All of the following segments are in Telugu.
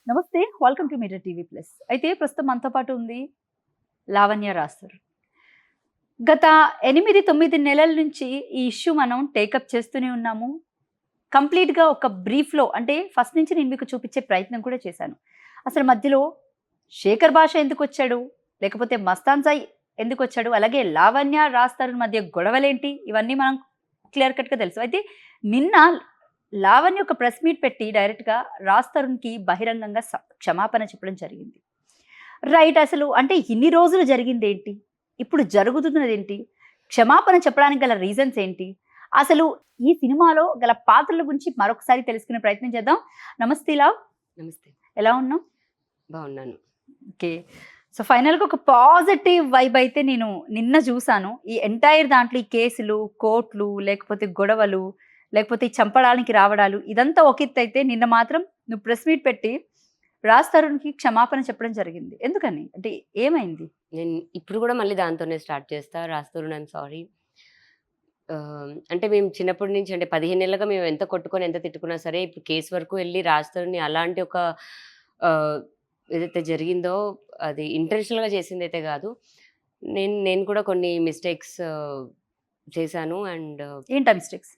నమస్తే, welcome to media TV plus. అయితే ప్రస్తుతం మనతో పాటు ఉంది లావణ్య రాస్తారు. గత 8-9 నెలల నుంచి ఈ ఇష్యూ మనం టేకప్ చేస్తూనే ఉన్నాము. కంప్లీట్‌గా ఒక బ్రీఫ్‌లో అంటే ఫస్ట్ నుంచి నేను మీకు చూపించే ప్రయత్నం కూడా చేశాను. అసలు మధ్యలో శేఖర్ భాష ఎందుకొచ్చాడు? లేకపోతే మస్తాన్ సాయి ఎందుకొచ్చాడు? అలాగే లావణ్య రాస్తారు మధ్య గొడవలేంటి? ఇవన్నీ మనం క్లియర్ కట్‌గా తెలుసు. అయితే నిన్న లావణ్య ఒక ప్రెస్ మీట్ పెట్టి డైరెక్ట్‌గా రాజ్ తరుణ్‌కి బహిరంగంగా క్షమాపణ చెప్పడం జరిగింది. రైట్. అసలు అంటే ఇన్ని రోజులు జరిగిందేంటి? ఇప్పుడు జరుగుతున్నదేంటి? క్షమాపణ చెప్పడానికి గల రీజన్స్ ఏంటి? అసలు ఈ సినిమాలో గల పాత్రల గురించి మరొకసారి తెలుసుకునే ప్రయత్నం చేద్దాం. నమస్తే లావ్. నమస్తే. ఎలా ఉన్నావు? బాగున్నాను. ఓకే. సో ఫైనల్‌గా ఒక పాజిటివ్ వైబ్ అయితే నేను నిన్న చూసాను. ఈ ఎంటైర్ దాంట్లో ఈ కేసులు, కోర్టులు, లేకపోతే గొడవలు, లేకపోతే ఈ చంపడానికి రావడాలు ఇదంతా ఒక ఎత్తైతే నిన్న మాత్రం నువ్వు ప్రెస్ మీట్ పెట్టి రాజ్ తరుణ్‌కి క్షమాపణ చెప్పడం జరిగింది. ఎందుకని? అంటే ఏమైంది? నేను ఇప్పుడు కూడా మళ్ళీ దాంతోనే స్టార్ట్ చేస్తా. Raj Tarun I'm sorry. అంటే మేము చిన్నప్పటి నుంచి అంటే 15 ఏళ్ళుగా మేము ఎంత కొట్టుకొని, ఎంత తిట్టుకున్నా సరే ఇప్పుడు కేసు వరకు వెళ్ళి రాజ్ తరుణ్‌ని అలాంటి ఒక ఆహ్, ఏదైతే జరిగిందో అది ఇంటెన్షనల్‌గా చేసిందైతే కాదు. నేను కూడా కొన్ని మిస్టేక్స్ చేశాను. అండ్ ఏంటా మిస్టేక్స్?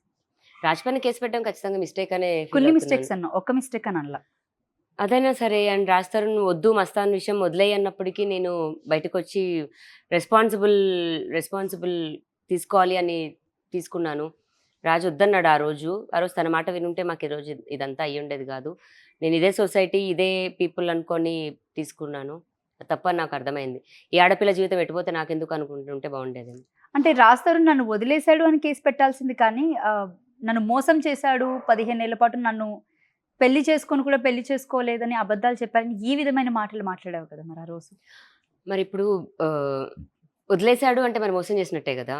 రాజ్ పైన కేసు పెట్టడం ఖచ్చితంగా మిస్టేక్ అనే ఫీల్ కొన్ని అవుతున్నాను. మిస్టేక్స్ అన్నావు. ఒక్క మిస్టేక్ అని అనలా. అదైనా సరే అండ్ రాజ్ తరుణ్ వద్దు మస్తాన్ విషయం వదిలేయి అన్నప్పటికీ నేను బయటకొచ్చి రెస్పాన్సిబుల్ తీసుకోవాలి అని తీసుకున్నాను. రాజు వద్దన్నాడు ఆ రోజు. తన మాట వినుంటే మాకు ఈరోజు ఇదంతా అయ్యుండేది కాదు. నేను ఇదే సొసైటీ, ఇదే పీపుల్ అనుకొని తీసుకున్నాను. తప్పని నాకు అర్థమైంది. ఈ ఆడపిల్ల జీవితం ఎటుపోతే నాకెందుకు అనుకుంటుంటే బాగుండేది. అంటే రాజ్ తరుణ్ నన్ను వదిలేశాడు అని కేసు పెట్టాల్సింది కానీ నన్ను మోసం చేశాడు, 15 ఏళ్ల పాటు నన్ను పెళ్లి చేసుకొని కూడా పెళ్లి చేసుకోలేదని అబద్ధాలు చెప్పారని ఈ విధమైన మాటలు మాట్లాడావు కదా మరి ఆ రోజు. మరి ఇప్పుడు వదిలేశాడు అంటే మరి మోసం చేసినట్టే కదా.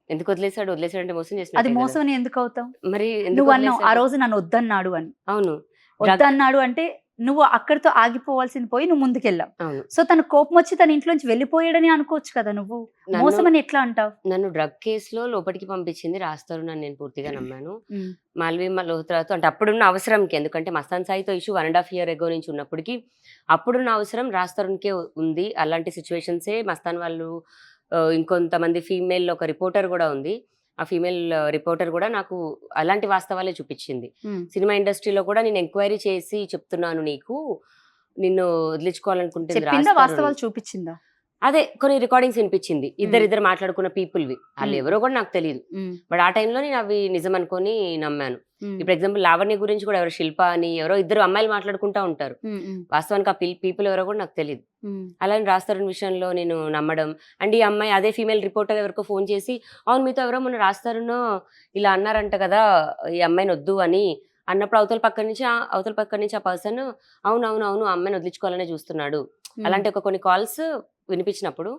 ఎందుకు వదిలేశాడు అంటే మోసం అది చేసినట్టే కదా. మోసం అని ఎందుకు అవుతావు? మరి ఎందుకు నువ్వు అన్నావు ఆ వదిలేశాడు? రోజు నన్ను వద్దన్నాడు అని. అవును. వద్దన్నాడు అంటే నువ్వు అక్కడితో ఆగిపోవాల్సింది పోయి నువ్వు ముందుకెళ్ళావు. అవును. సో తన కోపం వచ్చి తన ఇంట్లోంచి వెళ్ళిపోయాడని అనుకోవచ్చు కదా నువ్వు. మోసం అని ఎట్లా అంటావు? నన్ను డ్రగ్ కేసులో లోపలికి పంపించింది రాజ్ తరుణ్ అని నేను పూర్తిగా నమ్మాను. మాల్వి మల్హోత్రాతో అంటే అప్పుడున్న అవసరంకి, ఎందుకంటే మస్తాన్ సాయితో ఇష్యూ 1.5 year ఎగో నుంచి ఉన్నప్పటికీ అప్పుడున్న అవసరం రాజ్ తరుణ్కే ఉంది. అలాంటి సిచ్యువేషన్సే మస్తాన్ వాళ్ళు ఇంకొంతమంది ఫీమేల్ ఒక రిపోర్టర్ కూడా ఉంది. ఆ ఫీమేల్ రిపోర్టర్ కూడా నాకు అలాంటి వాస్తవాలే చూపించింది. సినిమా ఇండస్ట్రీలో కూడా నేను ఎంక్వైరీ చేసి చెప్తున్నాను నీకు, నిన్ను వదిలించుకోవాలనుకుంటుంది రాజ్ చెప్పిందా, తరుణ్. వాస్తవాలు చూపించిందా? అదే కొన్ని రికార్డింగ్స్ వినిపించింది. ఇద్దరు మాట్లాడుకున్న పీపుల్వి. వాళ్ళు ఎవరో కూడా నాకు తెలియదు. బట్ ఆ టైంలో నేను అవి నిజం అనుకొని నమ్మాను. ఇప్పుడు ఎగ్జాంపుల్ లావణ్య గురించి కూడా ఎవరో శిల్ప అని ఎవరో ఇద్దరు అమ్మాయిలు మాట్లాడుకుంటా ఉంటారు. వాస్తవానికి ఆ పీపుల్ ఎవరో కూడా నాకు తెలియదు. అలానే రాజ్ తరుణ్ విషయంలో నేను నమ్మడం అండ్ ఈ అమ్మాయి అదే ఫీమేల్ రిపోర్టర్ ఎవరికో ఫోన్ చేసి అవును మీతో ఎవరో మొన్న రాజ్ తరుణ్ ఇలా అన్నారంట కదా ఈ అమ్మాయిని వద్దు అని అన్నప్పుడు అవతల పక్క నుంచి ఆ పర్సన్ అవును ఆ అమ్మాయిని వదిలించుకోవాలనే చూస్తున్నాడు. అలాంటి కొన్ని కాల్స్ వినిపించినప్పుడు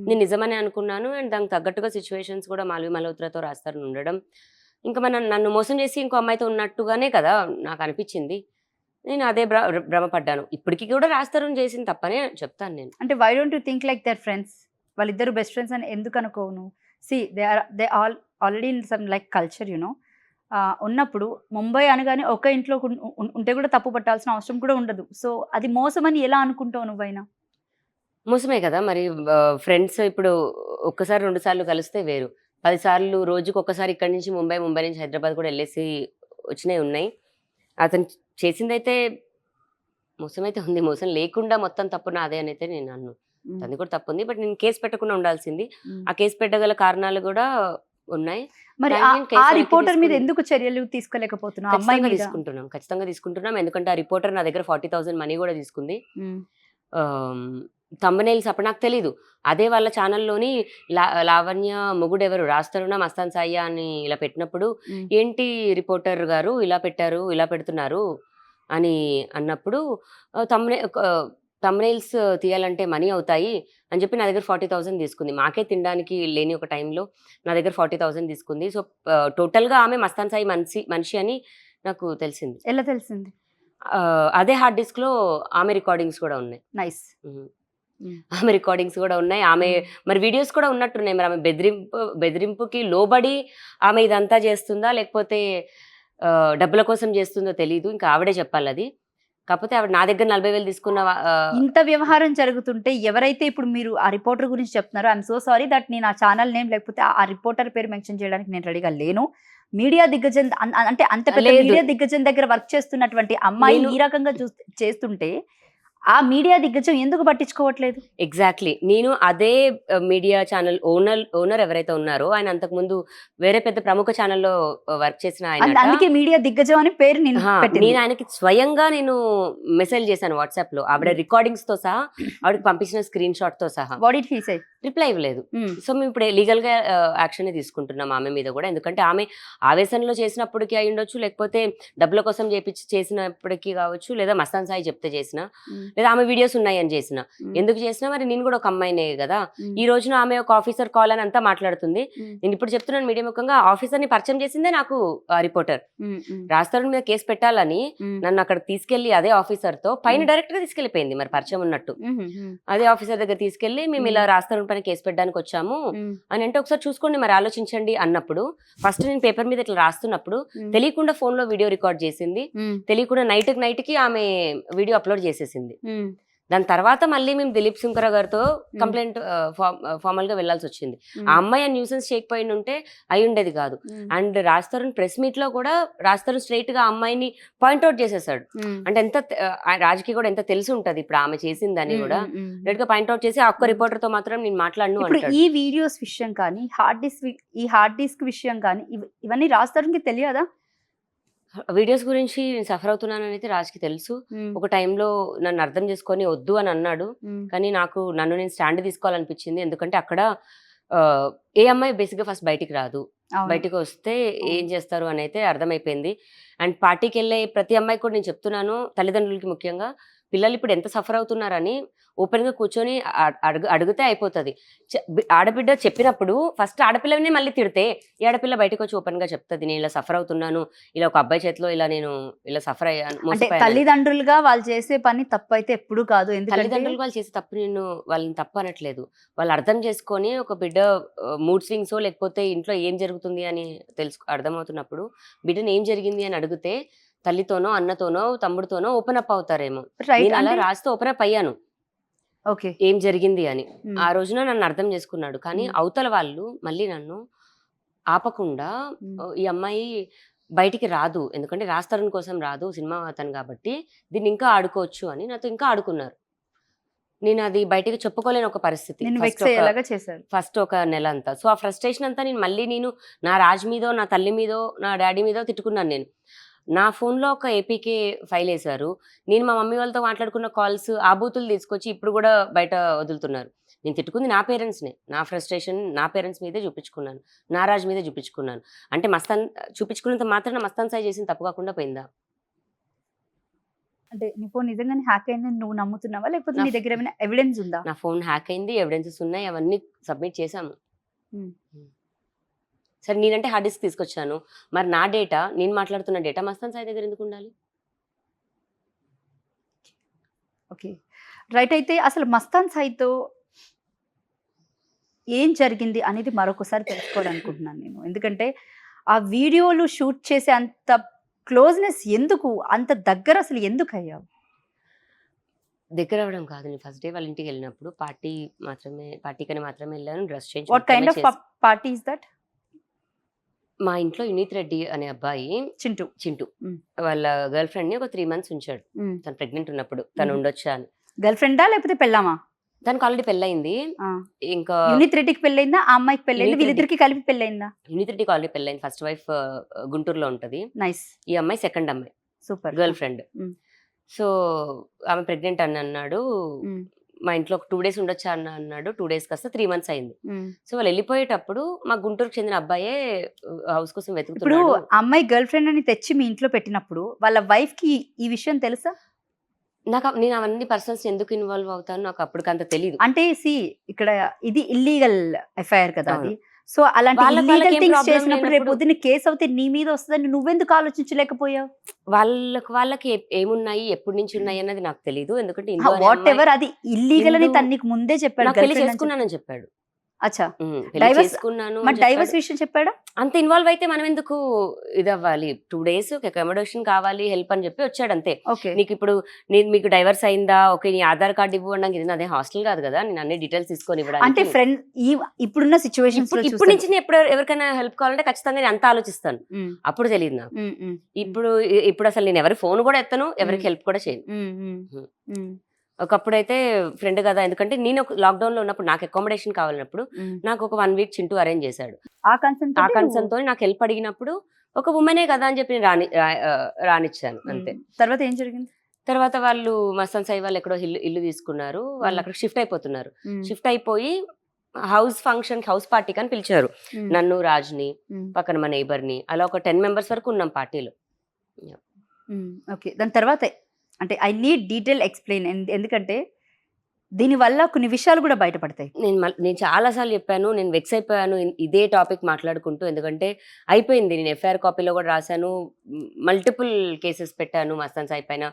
నేను నిజమని అనుకున్నాను. అండ్ దానికి తగ్గట్టుగా సిచ్యువేషన్స్ కూడా మాల్వి మల్హోత్రాతో రాజ్ తరుణ్ ఉండడం, ఇంకా నన్ను మోసం చేసి ఇంకో అమ్మాయితో ఉన్నట్టుగానే కదా నాకు అనిపించింది. నేను అదే భ్రమపడ్డాను. ఇప్పటికీ కూడా రాజ్ తరుణ్ చేసింది తప్పనే చెప్తాను నేను. అంటే why don't you think like their friends? వాళ్ళిద్దరు బెస్ట్ ఫ్రెండ్స్ అని ఎందుకు అనుకోవు నువ్వు? See they already in some like culture ఉన్నప్పుడు ముంబై అనగానే ఒక ఇంట్లో ఉంటే కూడా తప్పు పట్టాల్సిన అవసరం కూడా ఉండదు. సో అది మోసం అని ఎలా అనుకుంటావు నువ్వైనా? మోసమే కదా మరి. ఫ్రెండ్స్ ఇప్పుడు ఒక్కసారి 2 సార్లు కలిస్తే వేరు. 10 సార్లు రోజుకి ఒక్కసారి ఇక్కడి నుంచి ముంబై నుంచి హైదరాబాద్ కూడా వెళ్ళేసి వచ్చినవి ఉన్నాయి. అతను చేసిందైతే మోసమైతే ఉంది. మోసం లేకుండా మొత్తం తప్పు నాదే అని అయితే నేను అన్ను. అది కూడా తప్పు ఉంది. బట్ నేను కేసు పెట్టకుండా ఉండాల్సింది. ఆ కేసు పెట్టగల కారణాలు కూడా ఉన్నాయి. మరి ఆ రిపోర్టర్ మీద ఎందుకు చర్యలు తీసుకోలేకపోతున్నావు? అమ్మాయి మీద ఖచ్చితంగా తీసుకుంటున్నాం. ఎందుకంటే ఆ రిపోర్టర్ నా దగ్గర 40,000 మనీ కూడా తీసుకుంది. థంబ్‌నెయిల్స్ అప్పుడు నాకు తెలీదు. అదే వాళ్ళ ఛానల్‌లోని లావణ్య మొగుడెవరు రాజ్ తరుణా మస్తాన్ సాయియా అని ఇలా పెట్టినప్పుడు ఏంటి రిపోర్టర్ గారు ఇలా పెట్టారు, ఇలా పెడుతున్నారు అని అన్నప్పుడు థంబ్‌నెయిల్స్ తీయాలంటే మనీ అవుతాయి అని చెప్పి నా దగ్గర 40,000 తీసుకుంది. మాకే తినడానికి లేని ఒక టైంలో నా దగ్గర 40,000 తీసుకుంది. సో టోటల్‌గా ఆమె మస్తాన్ సాయి మనిషి అని నాకు తెలిసింది. ఎలా తెలిసింది? అదే హార్డ్ డిస్క్‌లో ఆమె రికార్డింగ్స్ కూడా ఉన్నాయి. నైస్. ఆమె రికార్డింగ్స్ కూడా ఉన్నాయి. ఆమె మరి వీడియోస్ కూడా ఉన్నట్టున్నాయి. మరి ఆమె బెదిరింపుకి లోబడి ఆమె ఇదంతా చేస్తుందా లేకపోతే డబ్బుల కోసం చేస్తుందో తెలీదు. ఇంకా ఆవిడే చెప్పాలి అది. కాకపోతే ఆవిడ నా దగ్గర 40,000 తీసుకున్న ఇంత వ్యవహారం జరుగుతుంటే ఎవరైతే ఇప్పుడు మీరు ఆ రిపోర్టర్ గురించి చెప్తున్నారో ఐఎమ్ సో సారీ దట్ నేను ఆ ఛానల్ నేమ్ లేకపోతే ఆ రిపోర్టర్ పేరు మెన్షన్ చేయడానికి నేను రెడీగా లేను. మీడియా దిగ్గజం అంటే అంత పెద్ద లేదు. మీడియా దిగ్గజం దగ్గర వర్క్ చేస్తున్నటువంటి అమ్మాయి నేను- ఈ రకంగా చేస్తుంటే ఆ మీడియా దిగ్గజం ఎందుకు పట్టించుకోవట్లేదు? ఎగ్జాక్ట్లీ నేను అదే మీడియా ఛానల్ ఓనర్ ఎవరైతే ఉన్నారో ఆయన అంతకుముందు వేరే పెద్ద ప్రముఖ ఛానల్లో వర్క్ చేసిన ఆయన అందుకే మీడియా దిగ్గజం అని పేరు నేను పెట్టింది. నేను ఆయనకి స్వయంగా నేను మెసేజ్ చేశాను వాట్సాప్ లో, ఆవిడ రికార్డింగ్స్ తో సహా ఆవిడకి పంపించిన స్క్రీన్ షాట్ తో సహా. What did he say? Reply ఇవ్వలేదు. సో మేము ఇప్పుడు లీగల్ గా యాక్షన్ తీసుకుంటున్నాం ఆమె మీద కూడా, ఎందుకంటే ఆమె ఆవేశంలో చేసినప్పటికీ అయి ఉండొచ్చు, లేకపోతే డబ్బుల కోసం చేసినప్పటికీ కావచ్చు, లేదా మస్తాన్ సాయి చెప్తే చేసిన, లేదా ఆమె వీడియోస్ ఉన్నాయని చేసిన. ఎందుకు చేసినా మరి నేను కూడా ఒక అమ్మాయినే కదా. ఈ రోజున ఆమె ఒక ఆఫీసర్ కాల్ అని అంతా మాట్లాడుతుంది. నేను ఇప్పుడు చెప్తున్నాను మీడియా ముఖంగా, ఆఫీసర్ ని పరిచయం చేసిందే నాకు రిపోర్టర్. రాస్తారుని మీద కేసు పెట్టాలని నన్ను అక్కడ తీసుకెళ్లి అదే ఆఫీసర్ తో పైన డైరెక్ట్ గా తీసుకెళ్లిపోయింది, మరి పరిచయం ఉన్నట్టు. అదే ఆఫీసర్ దగ్గర తీసుకెళ్లి మేము ఇలా రాస్తారుని పైన కేసు పెట్టడానికి వచ్చాము అని అంటే, ఒకసారి చూసుకోండి మరి ఆలోచించండి అన్నప్పుడు, ఫస్ట్ నేను పేపర్ మీద ఇట్లా రాస్తున్నప్పుడు తెలియకుండా ఫోన్ లో వీడియో రికార్డ్ చేసింది, తెలియకుండా నైట్ కి ఆమె వీడియో అప్లోడ్ చేసేసింది. దాని తర్వాత మళ్ళీ మేము దిలీప్ శంకర గారితో కంప్లైంట్ ఫార్మల్ గా వెళ్లాల్సి వచ్చింది. ఆ అమ్మాయి ఆ న్యూసెన్స్ చేయకపోయిన ఉంటే అయి ఉండేది కాదు. అండ్ రాజ్ ప్రెస్ మీట్ లో కూడా రాజ్ స్ట్రైట్ గా అమ్మాయిని పాయింట్అవుట్ చేసేసాడు. అంటే ఎంత రాజుకి కూడా ఎంత తెలిసి ఉంటది ఇప్పుడు ఆమె చేసిందని కూడా, డైరెక్ట్ గా పాయింట్అవుట్ చేసి ఆ ఒక్క రిపోర్టర్ తో మాత్రం నేను మాట్లాడను అంటాడు. ఈ వీడియోస్ విషయం కానీ హార్డ్ డిస్క్ విషయం కానీ ఇవన్నీ రాజ్ తెలియదా? వీడియోస్ గురించి నేను సఫర్ అవుతున్నానని అయితే రాజ్కి తెలుసు. ఒక టైంలో నన్ను అర్థం చేసుకొని వద్దు అని అన్నాడు, కానీ నన్ను నేను స్టాండ్ తీసుకోవాలనిపించింది. ఎందుకంటే అక్కడ ఏ అమ్మాయి బేసిక్ గా ఫస్ట్ బయటికి రాదు, బయటకు వస్తే ఏం చేస్తారు అని అయితే అర్థమైపోయింది. అండ్ పార్టీకి వెళ్ళే ప్రతి అమ్మాయి కూడా నేను చెప్తున్నాను, తల్లిదండ్రులకి ముఖ్యంగా, పిల్లలు ఇప్పుడు ఎంత సఫర్ అవుతున్నారని ఓపెన్ గా కూర్చొని అడిగితే అయిపోతుంది. ఆడబిడ్డ చెప్పినప్పుడు ఫస్ట్ ఆడపిల్లనే మళ్ళీ తిడితే ఈ ఆడపిల్ల బయటకు వచ్చి ఓపెన్ గా చెప్తుంది, నేను ఇలా సఫర్ అవుతున్నాను, ఇలా ఒక అబ్బాయి చేతిలో నేను ఇలా సఫర్ అయ్యాను. అంటే తల్లిదండ్రులుగా వాళ్ళు చేసే పని తప్పు అయితే ఎప్పుడు కాదు. తల్లిదండ్రులు వాళ్ళు చేసే తప్పు నేను వాళ్ళని తప్పు అనట్లేదు. వాళ్ళు అర్థం చేసుకొని ఒక బిడ్డ మూడ్ స్వింగ్స్ లేకపోతే ఇంట్లో ఏం జరుగుతుంది అని అర్థమవుతున్నప్పుడు బిడ్డను ఏం జరిగింది అని అడిగితే తల్లితోనో అన్నతోనో తమ్ముడితోనో ఓపెన్ అప్ అవుతారేమో. నేను అలా రాస్తే ఓపెన్ అప్ అయ్యాను ఏం జరిగింది అని. ఆ రోజున నన్ను అర్థం చేసుకున్నాడు. కానీ అవతల వాళ్ళు మళ్ళీ నన్ను ఆపకుండా, ఈ అమ్మాయి బయటికి రాదు, ఎందుకంటే రాస్తారని కోసం రాదు, సినిమా అతను కాబట్టి దీన్ని ఇంకా ఆడుకోవచ్చు అని నాతో ఇంకా ఆడుకున్నారు. నేను అది బయటకు చెప్పుకోలేని ఒక పరిస్థితి ఫస్ట్ ఒక నెల అంతా. సో ఆ ఫ్రస్ట్రేషన్ అంతా నేను నా రాజ్ మీదో, నా తల్లి మీదో, నా డాడీ మీదో తిట్టుకున్నాను. నేను నా ఫోన్లో ఒక ఏపీకే ఫైల్ వేశారు. నేను మా మమ్మీ వాళ్ళతో మాట్లాడుకున్న కాల్స్ ఆ బూతులు తీసుకొచ్చి ఇప్పుడు కూడా బయట వదులుతున్నారు. నేను తిట్టుకుంది నా పేరెంట్స్నే, నా ఫ్రస్ట్రేషన్ నా పేరెంట్స్ మీదే చూపించుకున్నాను, నా రాజ్ మీదే చూపించుకున్నాను. అంటే చూపించుకున్నంత మాత్రం మస్తాన్ సాయి చేసిన తప్పు కాకుండా పోయిందా? అంటే నీ ఫోన్ నిజంగానే హ్యాక్ అయిందని నువ్వు నమ్ముతున్నావా, లేకపోతే నీ దగ్గర ఏమైనా ఎవిడెన్స్ ఉందా? నా ఫోన్ హ్యాక్ అయింది, ఎవిడెన్సెస్ ఉన్నాయి, అవన్నీ సబ్మిట్ చేశాము. సరే నేనంటే హార్డ్ డిస్క్ తీసుకొచ్చాను, మరి నా డేటా, నేను మాట్లాడుతున్న డేటా మస్తాన్ సాయి దగ్గర ఎందుకు ఉండాలి? Okay right. అయితే అసలు మస్తాన్ సాయితో ఏం జరిగింది అనేది మరొకసారి తెలుసుకోవాలనుకుంటున్నాను నేను. ఎందుకంటే ఆ వీడియోలు షూట్ చేసే అంత క్లోజ్నెస్ ఎందుకు, అంత దగ్గర అసలు ఎందుకు అయ్యావు? దగ్గర అవ్వడం కాదు, నేను ఫస్ట్ డే వాళ్ళ ఇంటికి వెళ్ళినప్పుడు పార్టీకని మాత్రమే వెళ్ళాను. Dress change. What kind of party is that? మా ఇంట్లో యునీత్ రెడ్డి అనే అబ్బాయి చింటూ వాళ్ళ గర్ల్ ఫ్రెండ్ ని ఒక 3 months ఉంచాడు. తను ప్రెగ్నెంట్ ఉన్నప్పుడు తను ఉండొచ్చా అని. గర్ల్ ఫ్రెండా లేకపోతే పెళ్ళామా? తనకు ఆల్రెడీ పెళ్ళయింది. ఇంకా యునీత్ రెడ్డికి పెళ్ళైందా, ఆ అమ్మాయికి పెళ్ళైందా, వీళ్ళిద్దరికి కలిపి పెళ్ళైందా? యునీత్ రెడ్డికి ఆల్రెడీ పెళ్ళైంది. ఫస్ట్ వైఫ్ గుంటూరులో ఉంటది. నైస్. ఈ అమ్మాయి సెకండ్ అమ్మాయి, సూపర్ గర్ల్ ఫ్రెండ్. సో ఆమె ప్రెగ్నెంట్ అని అన్నాడు. మా ఇంట్లో ఒక 2 days ఉండొచ్చా అన్నాడు. 2 days కాస్త 3 months అయింది. సో వాళ్ళు వెళ్ళిపోయేటప్పుడు మా గుంటూరుకు చెందిన అబ్బాయే హౌస్ కోసం వెతుకుతున్నాడు. ఇప్పుడు అమ్మాయి గర్ల్ ఫ్రెండ్ అని తెచ్చి మీ ఇంట్లో పెట్టినప్పుడు వాళ్ళ వైఫ్ కి ఈ విషయం తెలుసా? నేను అవన్నీ పర్సన్స్ ఎందుకు ఇన్వాల్వ్ అవుతాను నాకు అప్పటికంత తెలియదు. అంటే ఇక్కడ ఇది ఇల్లీగల్ ఎఫ్ఐఆర్ కదా అది. సో అలాంటి ఇల్లీగల్ థింగ్స్ చేసినప్పుడు రేపు పొద్దున్న కేసు అవుతే నీ మీద వస్తుందని నువ్వెందుకు ఆలోచించలేకపోయావు? వాళ్ళకి ఏమున్నాయి, ఎప్పటి నుంచి ఉన్నాయి అన్నది నాకు తెలియదు. ఎందుకంటే వాట్ ఎవర్ అది ఇల్లీగల్ అని తనకి ముందే చెప్పాడు. పెళ్లి చేసుకున్నానని చెప్పాడు. అచ్చా పెళ్లి Divorce- చేసుకున్నాను మరి అని చెప్పాడు. డైవర్స్ విషయం చెప్పాడా? అంత ఇన్వాల్వ్ అయితే మనం ఎందుకు ఇది అవ్వాలి? 2 days అకామిడేషన్ కావాలి, హెల్ప్ అని చెప్పి వచ్చాడు అంతే. ఓకే నీకు ఇప్పుడు మీకు డైవర్స్ అయిందా, ఓకే నీ ఆధార్ కార్డు ఇవ్వు అన్నాక ఇది నాదే హాస్టల్ కాదు కదా, నేను అన్ని డీటెయిల్స్ తీసుకొని అంటే ఇవ్వడానికి. ఫ్రెండ్ ఇప్పుడున్న సిచ్యువేషన్స్ ఇప్పుడు నుంచి నేను ఎప్పుడు ఎవరికైనా హెల్ప్ కావాలంటే ఖచ్చితంగా నేను అంత ఆలోచిస్తాను. అప్పుడు తెలియదు నాకు. ఇప్పుడు అసలు నేను ఎవరి ఫోన్ కూడా ఎత్తను, ఎవరికి హెల్ప్ కూడా చేయను. ఒకప్పుడైతే ఫ్రెండ్ కదా, ఎందుకంటే నేను లాక్డౌన్ లో ఉన్నప్పుడు నాకు అకామిడేషన్ కావాలన్నప్పుడు నాకు ఒక 1 week చింటూ అరేంజ్ చేశాడు. ఆ ఆ కన్సర్న్ కన్సర్న్ తో నాకు హెల్ప్ అడిగినప్పుడు ఒక ఉమెనే కదా అని చెప్పి నేను రానిచ్చాను అంతే. తర్వాత ఏం జరిగింది? తర్వాత వాళ్ళు మస్తాన్ సాయి వాళ్ళు ఎక్కడో ఇల్లు తీసుకున్నారు, వాళ్ళు అక్కడ షిఫ్ట్ అయిపోతున్నారు. షిఫ్ట్ అయిపోయి హౌస్ పార్టీకి అని పిలిచారు నన్ను, రాజ్ని, పక్కన మా neighbor ని, అలా ఒక 10 members వరకు ఉన్నాం పార్టీలో. ఓకే దాని తర్వాత అంటే ఐ నీడ్ డీటెయిల్ ఎక్స్ప్లెయిన్, ఎందుకంటే దీనివల్ల కొన్ని విషయాలు కూడా బయటపడతాయి. నేను చాలా సార్లు చెప్పాను, నేను వెక్స్ అయిపోయాను ఇదే టాపిక్ మాట్లాడుకుంటూ. ఎందుకంటే అయిపోయింది, నేను ఎఫ్ఐఆర్ కాపీలో కూడా రాశాను, మల్టిపుల్ కేసెస్ పెట్టాను మస్తాన్ సాయి పైన,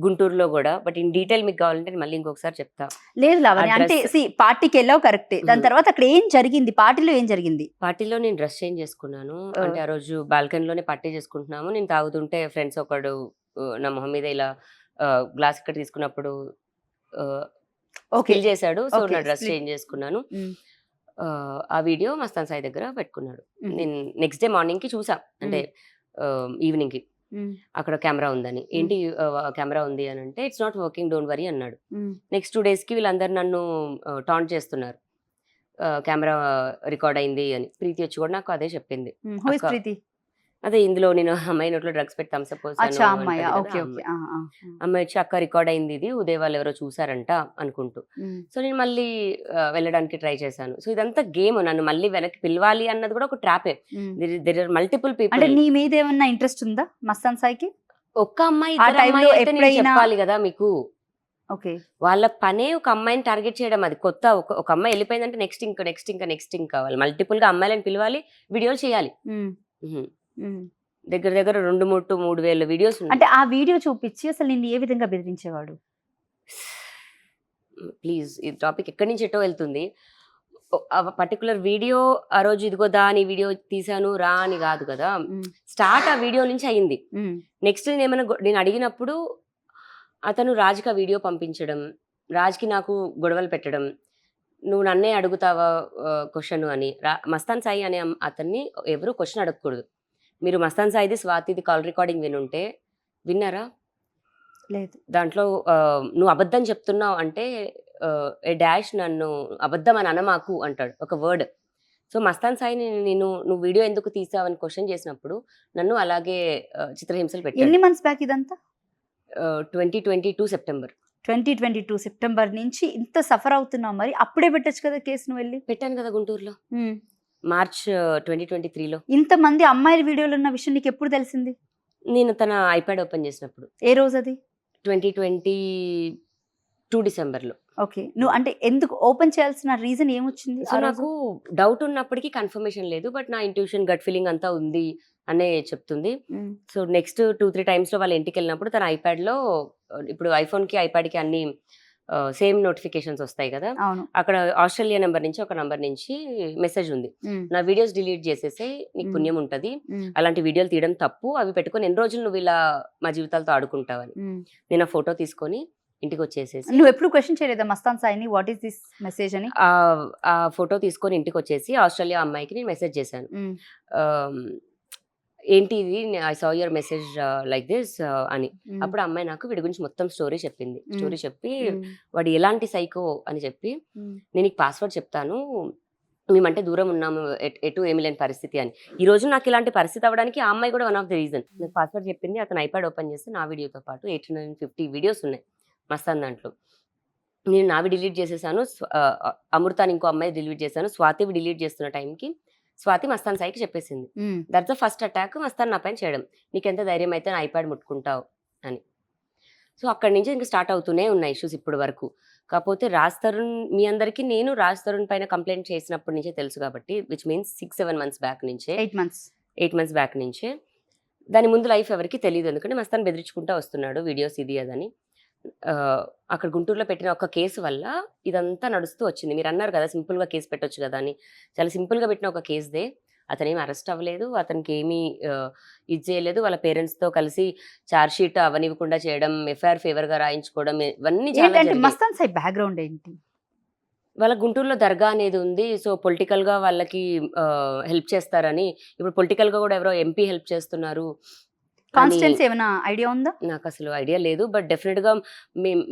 గుంటూరులో కూడా. బట్ ఇన్ డీటెయిల్ మీకు కావాలంటే నేను మళ్ళీ ఇంకొకసారి చెప్తా. లేదు లావణ్య, అంటే పార్టీకి వెళ్ళావు కరెక్టే, దాని తర్వాత అక్కడ ఏం జరిగింది, పార్టీలో ఏం జరిగింది? పార్టీలో నేను డ్రెస్ చేంజ్ చేసుకున్నాను. అంటే ఆ రోజు బాల్కనీలోనే పార్టీ చేసుకుంటున్నాము, నేను తాగుతుంటే ఫ్రెండ్స్ ఒకడు నా మొహం మీద ఇలా గ్లాస్ ఇక్కడ తీసుకున్నప్పుడు ఫీల్ చేశాడు. సో నా డ్రెస్ చేంజ్ చేసుకున్నాను. ఆ వీడియో మస్తాన్ సాయి దగ్గర పెట్టుకున్నాడు. నేను నెక్స్ట్ డే మార్నింగ్ కి చూసా, అంటే ఈవినింగ్ కి అక్కడ కెమెరా ఉందని. ఏంటి కెమెరా ఉంది అని అంటే, it's not working, don't worry అన్నాడు. నెక్స్ట్ 2 days కి వీళ్ళందరూ నన్ను టాంట్ చేస్తున్నారు, కెమెరా రికార్డ్ అయింది అని. ప్రీతి వచ్చి కూడా నాకు అదే చెప్పింది. అదే ఇందులో నేను అమ్మాయి నోట్లో డ్రగ్స్ పెట్టి థమ్స్అప్ అమ్మాయి వచ్చి అక్క రికార్డ్ అయింది, ఇది ఉదయ్ వాళ్ళు ఎవరో చూసారంట అనుకుంటూ. సో నేను మళ్ళీ వెళ్ళడానికి ట్రై చేశాను. సో ఇదంతా గేమ్, నన్ను మళ్ళీ వెనక్కి పిలవాలి అన్నది కూడా ఒక ట్రాపే. There are multiple people. అంటే నీ మీద ఏమన్నా ఇంట్రెస్ట్ ఉందా మస్తాన్ సాయికి? ఒక్క అమ్మాయి చెప్పాలి కదా మీకు. ఓకే, వాళ్ళ పనే ఒక అమ్మాయిని టార్గెట్ చేయడం. అది కొత్త, ఒక అమ్మాయి వెళ్ళిపోయిందంటే నెక్స్ట్ ఇంకా కావాలి. మల్టిపుల్ గా అమ్మాయిలను పిలవాలి, వీడియోలు చేయాలి. దగ్గర 2,000-3,000 వీడియోస్. అంటే ఆ వీడియో చూపించి అసలు నిన్ను ఏ విధంగా బెదిరించేవాడు? ప్లీజ్, ఈ టాపిక్ ఎక్కడి నుంచి ఎటో వెళ్తుంది. పర్టికులర్ వీడియో ఆ రోజు ఇదిగో దా అని వీడియో తీసాను రా అని కాదు కదా, స్టార్ట్ ఆ వీడియో నుంచి అయింది. నెక్స్ట్ నేను అడిగినప్పుడు అతను రాజ్కి ఆ వీడియో పంపించడం, రాజ్కి నాకు గొడవలు పెట్టడం, నువ్వు నన్నే అడుగుతావా క్వశ్చన్ అని. మస్తాన్ సాయి అనే అతన్ని ఎవరు క్వశ్చన్ అడగకూడదు. మీరు మస్తాన్ సాయిది స్వాతిది కాల్ రికార్డింగ్ వినుంటే, విన్నారా? లేదు. దాంట్లో నువ్వు అబద్ధం చెప్తున్నావు అంటే ఏ డాష్ నన్ను అబద్ధం అని అనమాకు అంటాడు ఒక వర్డ్. సో మస్తాన్ సాయిని నువ్వు వీడియో ఎందుకు తీసావని క్వశ్చన్ చేసినప్పుడు నన్ను అలాగే చిత్రహింసలు పెట్టాడు. ఎన్ని మంత్స్ బ్యాక్ ఇదంతా? 2022 సెప్టెంబర్. 2022 సెప్టెంబర్ నుంచి ఇంత సఫర్ అవుతున్నావు, మరి అప్పుడే పెట్టచ్చు కదా కేసు? నువ్వు వెళ్ళి పెట్టాను కదా గుంటూరులో, మార్చ్ 2023లో. ఇంతమంది అమ్మాయిల వీడియోలు ఉన్న విషయం నీకు ఎప్పుడు తెలిసింది? నేను తన ఐప్యాడ్ ఓపెన్ చేసినప్పుడు. ఏ రోజు అది? 2022 డిసెంబర్లో. ఓకే, నువ్వు అంటే ఎందుకు ఓపెన్ చేయాల్సిన రీజన్ ఏమొచ్చింది? సో నాకు డౌట్ ఉన్నప్పటికీ కన్ఫర్మేషన్ లేదు, బట్ నా ఇంట్యూషన్ గట్ ఫీలింగ్ అంతా ఉంది అనే చెప్తుంది. సో నెక్స్ట్ 2-3 టైమ్స్ లో వాళ్ళ ఇంటికి వెళ్ళినప్పుడు తన ఐప్యాడ్ లో, ఇప్పుడు ఐఫోన్ కి ఐప్యాడ్ కి అన్ని సేమ్ నోటిఫికేషన్స్ వస్తాయి కదా, అక్కడ ఆస్ట్రేలియా నెంబర్ నుంచి ఒక నంబర్ నుంచి మెసేజ్ ఉంది, నా వీడియోస్ డిలీట్ చేసేసి నీకు పుణ్యం ఉంటది, అలాంటి వీడియోలు తీయడం తప్పు, అవి పెట్టుకొని ఎన్ని రోజులు నువ్వు ఇలా మా జీవితాలతో ఆడుకుంటావని. నేను ఆ ఫోటో తీసుకొని ఇంటికి వచ్చేసేసి. నువ్వు ఎప్పుడు క్వశ్చన్ చేయలేదా మస్తాన్ సాయిని వాట్ ఈస్ దిస్ మెసేజ్ అని? ఆ ఫోటో తీసుకొని ఇంటికి వచ్చేసి ఆస్ట్రేలియా అమ్మాయికి నేను మెసేజ్ చేశాను, ఏంటి ఇది, I saw your message like this అని. అప్పుడు అమ్మాయి నాకు వీడి గురించి మొత్తం స్టోరీ చెప్పింది. స్టోరీ చెప్పి వాడు ఎలాంటి సైకో అని చెప్పి, నేను నీకు పాస్వర్డ్ చెప్తాను, మేమంటే దూరం ఉన్నాము, ఎటు ఏమి లేని పరిస్థితి అని. ఈ రోజు నాకు ఇలాంటి పరిస్థితి అవ్వడానికి ఆ అమ్మాయి కూడా వన్ ఆఫ్ ది రీజన్. నాకు పాస్వర్డ్ చెప్పింది, అతను ఐప్యాడ్ ఓపెన్ చేస్తే నా వీడియోతో పాటు 850 వీడియోస్ ఉన్నాయి మస్తాన్ దాంట్లో. నేను నావి డిలీట్ చేసేసాను, అమృతాని ఇంకో అమ్మాయి డిలీట్ చేశాను, స్వాతివి డిలీట్ చేస్తున్న టైంకి స్వాతి మస్తాన్ సాయికి చెప్పేసింది, that's the first attack Mastan నా పైన చేయడం, నీకెంత ధైర్యం అయితే నా ఐప్యాడ్ ముట్టుకుంటావు అని. సో అక్కడి నుంచి ఇంకా స్టార్ట్ అవుతూనే ఉన్నాయి ఇష్యూస్ ఇప్పటి వరకు. కాకపోతే రాజ్ తరుణ్, మీ అందరికీ నేను రాజ్ తరుణ్ పైన కంప్లైంట్ చేసినప్పటి నుంచే తెలుసు కాబట్టి, విచ్ మీన్స్ 6-7 months బ్యాక్ నుంచే, 8 months బ్యాక్ నుంచే. దాని ముందు లైఫ్ ఎవరికి తెలియదు, ఎందుకంటే మస్తాన్ బెదిరించుకుంటూ వస్తున్నాడు వీడియోస్ ఇది అదని. అక్కడ గుంటూరులో పెట్టిన ఒక కేసు వల్ల ఇదంతా నడుస్తూ వచ్చింది. మీరు అన్నారు కదా సింపుల్ గా కేసు పెట్టొచ్చు కదా అని. చాలా సింపుల్ గా పెట్టిన ఒక కేసుదే. అతనేమి అరెస్ట్ అవ్వలేదు, అతనికి ఏమీ ఇది చేయలేదు. వాళ్ళ పేరెంట్స్ తో కలిసి చార్జ్ షీట్ అవనివ్వకుండా చేయడం, ఎఫ్ఐఆర్ ఫేవర్ గా రాయించుకోవడం, ఇవన్నీ చాలా ఏంటంటే జరిగాయి. మస్తాన్ సాయి బ్యాక్గ్రౌండ్ ఏంటి? వాళ్ళ గుంటూరులో దర్గా అనేది ఉంది. సో పొలిటికల్ గా వాళ్ళకి హెల్ప్ చేస్తారని, ఇప్పుడు పొలిటికల్ గా కూడా ఎవరో ఎంపీ హెల్ప్ చేస్తున్నారు అని కాన్స్టెన్స్ ఏమైనా ఐడియా ఉందా? నాకు అసలు ఐడియా లేదు. బట్ డెఫినెట్ గా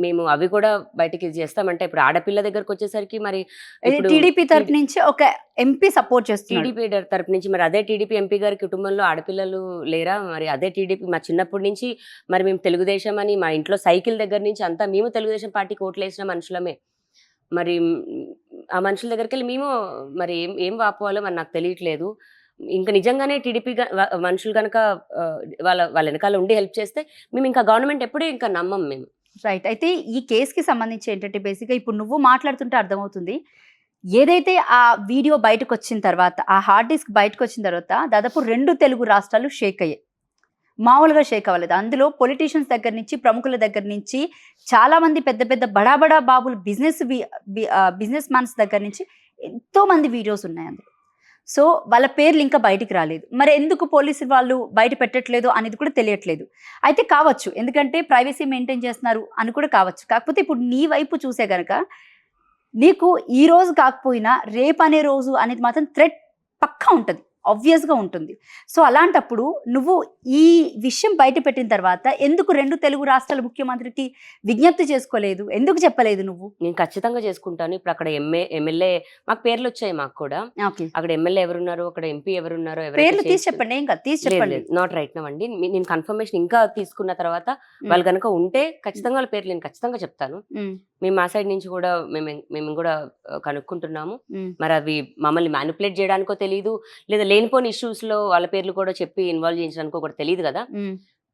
మేము అవి కూడా బయటికి చేస్తామంటే, ఇప్పుడు ఆడపిల్ల దగ్గరకు వచ్చేసరికి మరి ఇప్పుడు టీడీపీ తరపు నుంచి ఒక ఎంపీ సపోర్ట్ చేస్తున్నాడు. టీడీపీ తరపు నుంచి మరి అదే టీడీపీ ఎంపీ గారి కుటుంబంలో ఆడపిల్లలు లేరా? మరి అదే టీడీపీ మా చిన్నప్పటి నుంచి మరి మేము తెలుగుదేశం అని, మా ఇంట్లో సైకిల్ దగ్గర నుంచి అంతా మేము తెలుగుదేశం పార్టీకి ఓట్లు వేసిన మనుషులమే. మరి ఆ మనుషుల దగ్గరికి వెళ్ళి మేము మరి ఏం వాపోవాలో మరి నాకు తెలియట్లేదు. ఇంకా నిజంగానే టీడీపీ మనుషులు కనుక వాళ్ళ వెనకాల ఉండి హెల్ప్ చేస్తే మేము ఇంకా గవర్నమెంట్ ఎప్పుడూ ఇంకా నమ్మం మేము. రైట్. అయితే ఈ కేసుకి సంబంధించి ఏంటంటే బేసిక్గా ఇప్పుడు నువ్వు మాట్లాడుతుంటే అర్థమవుతుంది, ఏదైతే ఆ వీడియో బయటకు వచ్చిన తర్వాత, ఆ హార్డ్ డిస్క్ బయటకు వచ్చిన తర్వాత దాదాపు 2 తెలుగు రాష్ట్రాలు షేక్ అయ్యాయి. మామూలుగా షేక్ అవ్వలేదు. అందులో పొలిటీషియన్స్ దగ్గర నుంచి, ప్రముఖుల దగ్గర నుంచి, చాలా మంది పెద్ద పెద్ద బడా బడా బాబులు బిజినెస్ మ్యాన్స్ దగ్గర నుంచి ఎంతో మంది వీడియోస్ ఉన్నాయి అందులో. సో వాళ్ళ పేర్లు ఇంకా బయటికి రాలేదు. మరి ఎందుకు పోలీసులు వాళ్ళు బయట పెట్టట్లేదు అనేది కూడా తెలియట్లేదు. అయితే కావచ్చు, ఎందుకంటే ప్రైవసీ మెయింటైన్ చేస్తున్నారు అని కూడా కావచ్చు. కాకపోతే ఇప్పుడు నీ వైపు చూసే గనక నీకు ఈ రోజు కాకపోయినా రేపు అనే రోజు అనేది మాత్రం థ్రెట్ పక్కా ఉంటుంది, ఆబ్వియస్గా ఉంటుంది. సో అలాంటప్పుడు నువ్వు ఈ విషయం బయట పెట్టిన తర్వాత ఎందుకు 2 తెలుగు రాష్ట్రాల ముఖ్యమంత్రికి విజ్ఞప్తి చేసుకోలేదు? ఎందుకు చెప్పలేదు నువ్వు? నేను ఖచ్చితంగా చేసుకుంటాను. ఇప్పుడు అక్కడ ఎమ్మెల్యే మాకు పేర్లు వచ్చాయి. మాకు కూడా ఓకే, అక్కడ ఎమ్మెల్యే ఎవరున్నారు, అక్కడ ఎంపీ ఎవరున్నారో పేర్లు తీసి చెప్పండి. ఏం కాదు, తీసి చెప్పండి. నాట్ రైట్ నవ్ అండి. నేను కన్ఫర్మేషన్ ఇంకా తీసుకున్న తర్వాత వాళ్ళు కనుక ఉంటే ఖచ్చితంగా వాళ్ళ పేర్లు నేను ఖచ్చితంగా చెప్తాను. మేము మా సైడ్ నుంచి కూడా మేము కూడా కనుక్కుంటున్నాము. మరి అవి మమ్మల్ని మ్యానిపులేట్ చేయడానికో తెలియదు, లేదా లేనిపోని ఇష్యూస్ లో వాళ్ళ పేర్లు కూడా చెప్పి ఇన్వాల్వ్ చేయించడానికో కూడా తెలియదు కదా.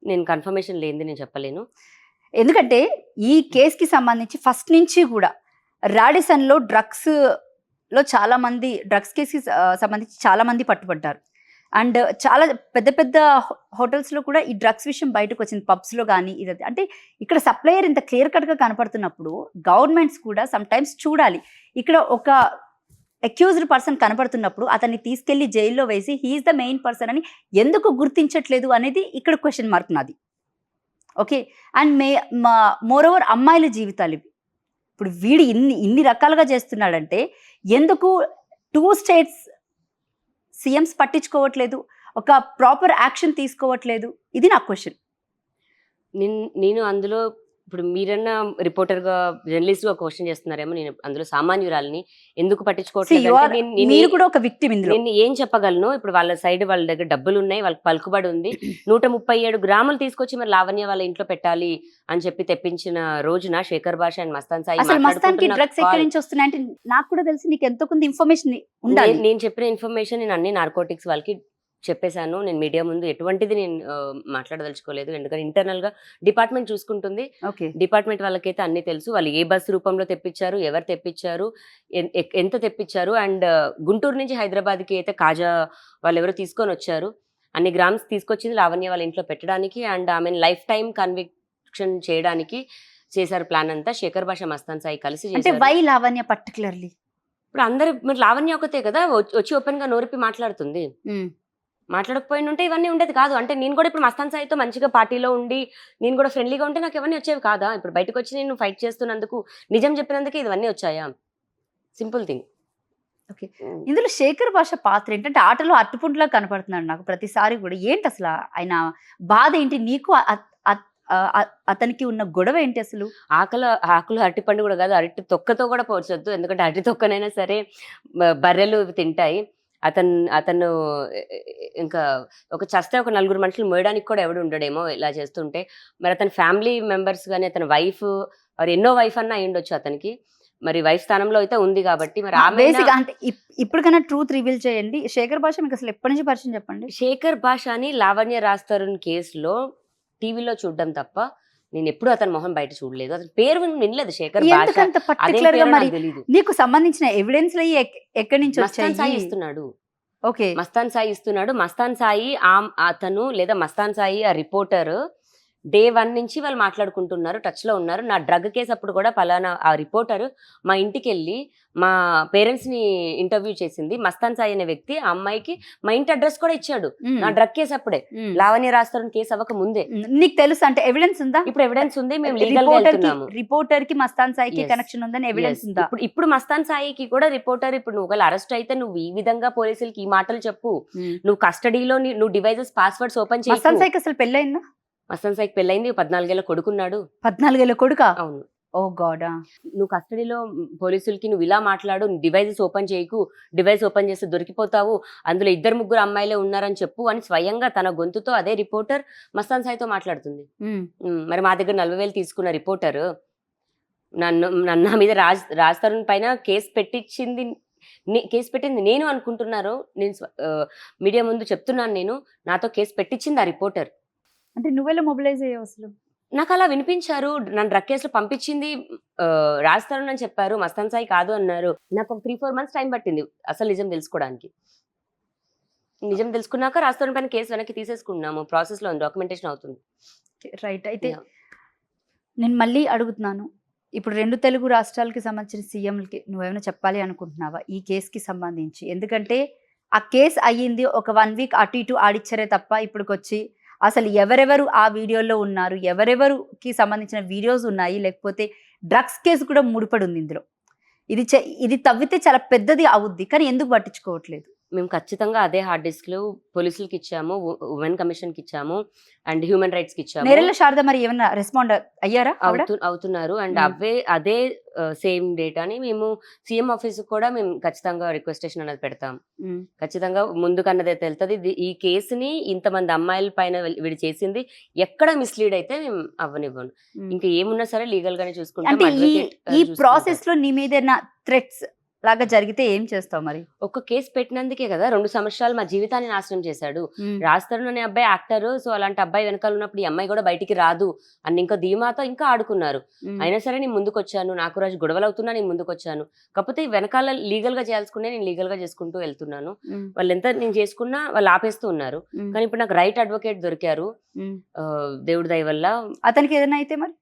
నేను కన్ఫర్మేషన్ లేనిది నేను చెప్పలేను. ఎందుకంటే ఈ కేసుకి సంబంధించి ఫస్ట్ నుంచి కూడా రాడిసన్లో చాలా మంది డ్రగ్స్ కేసుకి సంబంధించి చాలా మంది పట్టుబడ్డారు. అండ్ చాలా పెద్ద పెద్ద హోటల్స్లో కూడా ఈ డ్రగ్స్ విషయం బయటకు వచ్చింది, పబ్స్లో కానీ. ఇది అంటే ఇక్కడ సప్లయర్ ఇంత క్లియర్ కట్గా కనపడుతున్నప్పుడు గవర్నమెంట్స్ కూడా సమ్ టైమ్స్ చూడాలి. ఇక్కడ ఒక అక్యూజ్డ్ పర్సన్ కనపడుతున్నప్పుడు అతన్ని తీసుకెళ్లి జైల్లో వేసి హీఈస్ ద మెయిన్ పర్సన్ అని ఎందుకు గుర్తించట్లేదు అనేది ఇక్కడ క్వశ్చన్ మార్క్ నాది. ఓకే. అండ్ మోరోవర్ అమ్మాయిల జీవితాలు ఇవి. ఇప్పుడు వీడు ఇన్ని రకాలుగా చేస్తున్నాడంటే ఎందుకు 2 స్టేట్స్ సీఎంస్ పట్టించుకోవట్లేదు, ఒక ప్రాపర్ యాక్షన్ తీసుకోవట్లేదు? ఇది నా క్వశ్చన్. నేను అందులో ఇప్పుడు మీరన్నా రిపోర్టర్ గా జర్నలిస్ట్ గా క్వశ్చన్ చేస్తున్నారేమో, నేను అందులో సామాన్యురాలని ఎందుకు పట్టించుకోవట్లేదు. మీరు కూడా ఒక విక్టిమ్ ఇందులో. నేను ఏం చెప్పగలను? ఇప్పుడు వాళ్ళ సైడ్ వాళ్ళ దగ్గర డబ్బులు ఉన్నాయి, వాళ్ళకి పలుకుబడి ఉంది. 137 గ్రాములు తీసుకొచ్చి మరి లావణ్య వాళ్ళ ఇంట్లో పెట్టాలి అని చెప్పి తెప్పించిన రోజున శేఖర్ భాష అండ్ మస్తాన్ సాయి అసలు మస్తాన్కి డ్రగ్స్ ఎక్కడి నుంచి వస్తున్నాయంటే నాకు కూడా తెలిసి నీకు ఎంతో కొంత ఇన్ఫర్మేషన్ ఉండాలి. నేను చెప్పిన ఇన్ఫర్మేషన్ నేను అన్ని నార్కోటిక్స్ వాళ్ళకి చెప్పేశాను. నేను మీడియా ముందు ఎటువంటిది నేను మాట్లాడదలుచుకోలేదు. ఎందుకంటే ఇంటర్నల్ గా డిపార్ట్మెంట్ చూసుకుంటుంది. డిపార్ట్మెంట్ వాళ్ళకైతే అన్ని తెలుసు. వాళ్ళు ఏ బస్సు రూపంలో తెప్పించారు, ఎవరు తెప్పించారు, ఎంత తెప్పించారు, అండ్ గుంటూరు నుంచి హైదరాబాద్కి అయితే కాజా వాళ్ళు ఎవరో తీసుకొని వచ్చారు. అన్ని గ్రామ్స్ తీసుకొచ్చింది లావణ్య వాళ్ళ ఇంట్లో పెట్టడానికి అండ్ ఆమెను లైఫ్ టైం కన్విక్షన్ చేయడానికి చేశారు ప్లాన్ అంతా. శేఖర్ భాష మస్తాన్ సాయి కలిసి చేశారు. Why Lavanya particularly? ఇప్పుడు అందరు మరి లావణ్య ఒకతే కదా వచ్చి ఓపెన్ గా నోరిపి మాట్లాడుతుంది. మాట్లాడకపోయిన ఇవన్నీ ఉండేది కాదు. అంటే నేను కూడా ఇప్పుడు మస్తాన్ సాయితో మంచిగా పార్టీలో ఉండి నేను కూడా ఫ్రెండ్లీగా ఉంటే నాకు ఇవన్నీ వచ్చేవి కాదా? ఇప్పుడు బయటకు వచ్చి నేను ఫైట్ చేస్తున్నందుకు, నిజం చెప్పినందుకే ఇవన్నీ వచ్చాయా? Simple thing. ఓకే. ఇందులో శేఖర్ భాష పాత్ర ఏంటంటే ఆటలో అట్టుపుంట్లా కనపడుతున్నాడు నాకు ప్రతిసారి కూడా. ఏంటి అసలు ఆయన బాధ ఏంటి? నీకు అతనికి ఉన్న గొడవ ఏంటి అసలు? ఆకులు అరటిపండు కూడా కాదు, అరటి తొక్కతో కూడా పోర్చొద్దు. ఎందుకంటే అరటి తొక్కనైనా సరే బర్రెలు తింటాయి. అతను ఇంకా ఒక చస్తే ఒక 4 మనుషులు మోయడానికి కూడా ఎవడు ఉండడేమో ఇలా చేస్తుంటే. మరి అతని ఫ్యామిలీ మెంబర్స్ కానీ అతని వైఫ్ మరి ఎన్నో వైఫ్ అన్నా అయ్యుండొచ్చు అతనికి. మరి వైఫ్ స్థానంలో అయితే ఉంది కాబట్టి మరి అంటే ఇప్పటికైనా ట్రూత్ రివీల్ చేయండి. శేఖర్ భాష మీకు అసలు ఎప్పటి నుంచి పరిచయం చెప్పండి? శేఖర్ భాష అని లావణ్య రాస్తారు కేసులో టీవీలో చూడడం తప్ప నేను ఎప్పుడు అతని మొహం బయట చూడలేదు. అతని పేరు వినలేదు. శేఖర్ భాష నీకు సంబంధించిన ఎవిడెన్స్ ఎక్కడి నుంచి మస్తాన్ సాయి ఇస్తున్నాడు. ఓకే, మస్తాన్ సాయి ఇస్తున్నాడు. మస్తాన్ సాయి అతను లేదా మస్తాన్ సాయి ఆ రిపోర్టర్ డే 1 నుంచి వాళ్ళు మాట్లాడుకుంటున్నారు, టచ్ లో ఉన్నారు. నా డ్రగ్ కేసు అప్పుడు కూడా పలానా ఆ రిపోర్టర్ మా ఇంటికి వెళ్ళి మా పేరెంట్స్ ని ఇంటర్వ్యూ చేసింది. మస్తాన్ సాయి అనే వ్యక్తి ఆ అమ్మాయికి మా ఇంటి అడ్రస్ కూడా ఇచ్చాడు. నా డ్రగ్ కేసు అప్పుడే, లావణ్య రాస్తారు కేసు అవ్వక ముందే. నీకు తెలుసు అంటే ఎవిడెన్స్ ఉందా? ఇప్పుడు ఎవిడెన్స్ ఉంది, మేము లీగల్ గా వెళ్తున్నాము. రిపోర్టర్ కి మస్తాన్ సాయికి Yes. కనెక్షన్ ఉందని ఎవిడెన్స్ ఉందా? ఇప్పుడు మస్తాన్ సాయికి కూడా రిపోర్టర్, ఇప్పుడు నువ్వు ఒకవేళ అరెస్ట్ అయితే నువ్వు ఈ విధంగా పోలీసులకి ఈ మాటలు చెప్పు, నువ్వు కస్టడీలో నువ్వు డివైజెస్ పాస్వర్డ్స్ ఓపెన్ చేయి. మస్తాన్ సాయికి అసలు పెళ్ళయిందా? మస్తాన్ సాయికి పెళ్ళైంది, 14 ఏళ్ళ కొడుకున్నాడు. 14 ఏళ్ళ కొడుకా? అవును. ఓ గాడా. నువ్వు కస్టడీలో పోలీసులకి నువ్వు ఇలా మాట్లాడు, డివైజెస్ ఓపెన్ చేయకు, డివైస్ ఓపెన్ చేస్తే దొరికిపోతావు, అందులో 2-3 అమ్మాయిలే ఉన్నారని చెప్పు అని స్వయంగా తన గొంతుతో అదే రిపోర్టర్ మస్తాన్ సాయితో మాట్లాడుతుంది. మరి మా దగ్గర 40,000 తీసుకున్న రిపోర్టర్ నా మీద రాజ్ తరుణ్ పైన కేసు పెట్టింది నేను అనుకుంటున్నారు. నేను మీడియా ముందు చెప్తున్నాను, నేను నాతో కేసు పెట్టించింది ఆ రిపోర్టర్. అంటే నువ్వెలా మొబిలైజ్ అయ్యావు అసలు? నాకు అలా వినిపించారు. నన్ను డ్రగ్ కేసులో పంపించింది రాజ్ తరుణ్ అని చెప్పారు, మస్తాన్ సాయి కాదు అన్నారు. నాకు ఒక 3-4 months టైం పట్టింది అసలు నిజం తెలుసుకోవడానికి. నిజం తెలుసుకున్నాక రాజ్ తరుణ్ పైన కేసు వెనక్కి తీసేసుకున్నాము. ప్రాసెస్ లో డాక్యుమెంటేషన్ అవుతుంది. రైట్. అయితే నేను మళ్ళీ అడుగుతున్నాను, ఇప్పుడు 2 తెలుగు రాష్ట్రాలకి సంబంధించిన సీఎంలకి నువ్వేమైనా చెప్పాలి అనుకుంటున్నావా ఈ కేసుకి సంబంధించి? ఎందుకంటే ఆ కేసు అయ్యింది ఒక 1 week అటు ఇటు ఆడిచ్చారే తప్ప ఇప్పటికొచ్చి అసలు ఎవరెవరు ఆ వీడియోలో ఉన్నారు, ఎవరెవరికి సంబంధించిన వీడియోస్ ఉన్నాయి, లేకపోతే డ్రగ్స్ కేసు కూడా ముడిపడి ఉంది ఇందులో. ఇది తవ్వితే చాలా పెద్దది అవుద్ది, కానీ ఎందుకు పట్టించుకోవట్లేదు? మేము ఖచ్చితంగా అదే హార్డ్ డిస్క్లు పోలీసులకి ఇచ్చాము, ఉమెన్ కమిషన్ కి ఇచ్చాము, అండ్ హ్యూమన్ రైట్స్ కి ఇచ్చాము. నేరెళ్ళ శారద మరి ఏమైనా రెస్పాండ్ అయ్యారా? అవుతున్నారు. అండ్ అదే సేమ్ డేటాని మేము సీఎం ఆఫీస్ కూడా మేము ఖచ్చితంగా రిక్వెస్టేషన్ అనేది పెడతాం. ఖచ్చితంగా ముందుకన్నదే తెలుస్తుంది. ఈ కేసుని ఇంతమంది అమ్మాయిల పైన వీడు చేసింది ఎక్కడ మిస్లీడ్ అయితే మేము అవ్వనివ్వను. ఇంకా ఏమున్నా సరే లీగల్ గానే చూసుకుంటాం. అంటే ఈ ప్రాసెస్ లో నీ మీద థ్రెట్స్ లాగా జరిగితే ఏం చేస్తావు మరి? ఒక కేసు పెట్టినందుకే కదా 2 సంవత్సరాలు మా జీవితాన్ని నాశనం చేశాడు. రాజ్ తరుణ్ అనే అబ్బాయి యాక్టర్, సో అలాంటి అబ్బాయి వెనకాల ఉన్నప్పుడు ఈ అమ్మాయి కూడా బయటికి రాదు అని ఇంకా ధీమాతో ఇంకా ఆడుకున్నారు. అయినా సరే నేను ముందుకు వచ్చాను, నాకు రోజు గొడవలు అవుతున్నా నేను ముందుకు వచ్చాను. కాకపోతే వెనకాల లీగల్ గా చేయాల్సుకునే నేను లీగల్ గా చేసుకుంటూ వెళ్తున్నాను. వాళ్ళు ఎంత నేను చేసుకున్నా వాళ్ళు ఆపేస్తూ ఉన్నారు. కానీ ఇప్పుడు నాకు రైట్ అడ్వకేట్ దొరికారు దేవుడి దయ వల్ల. అతనికి ఏదైనా అయితే మరి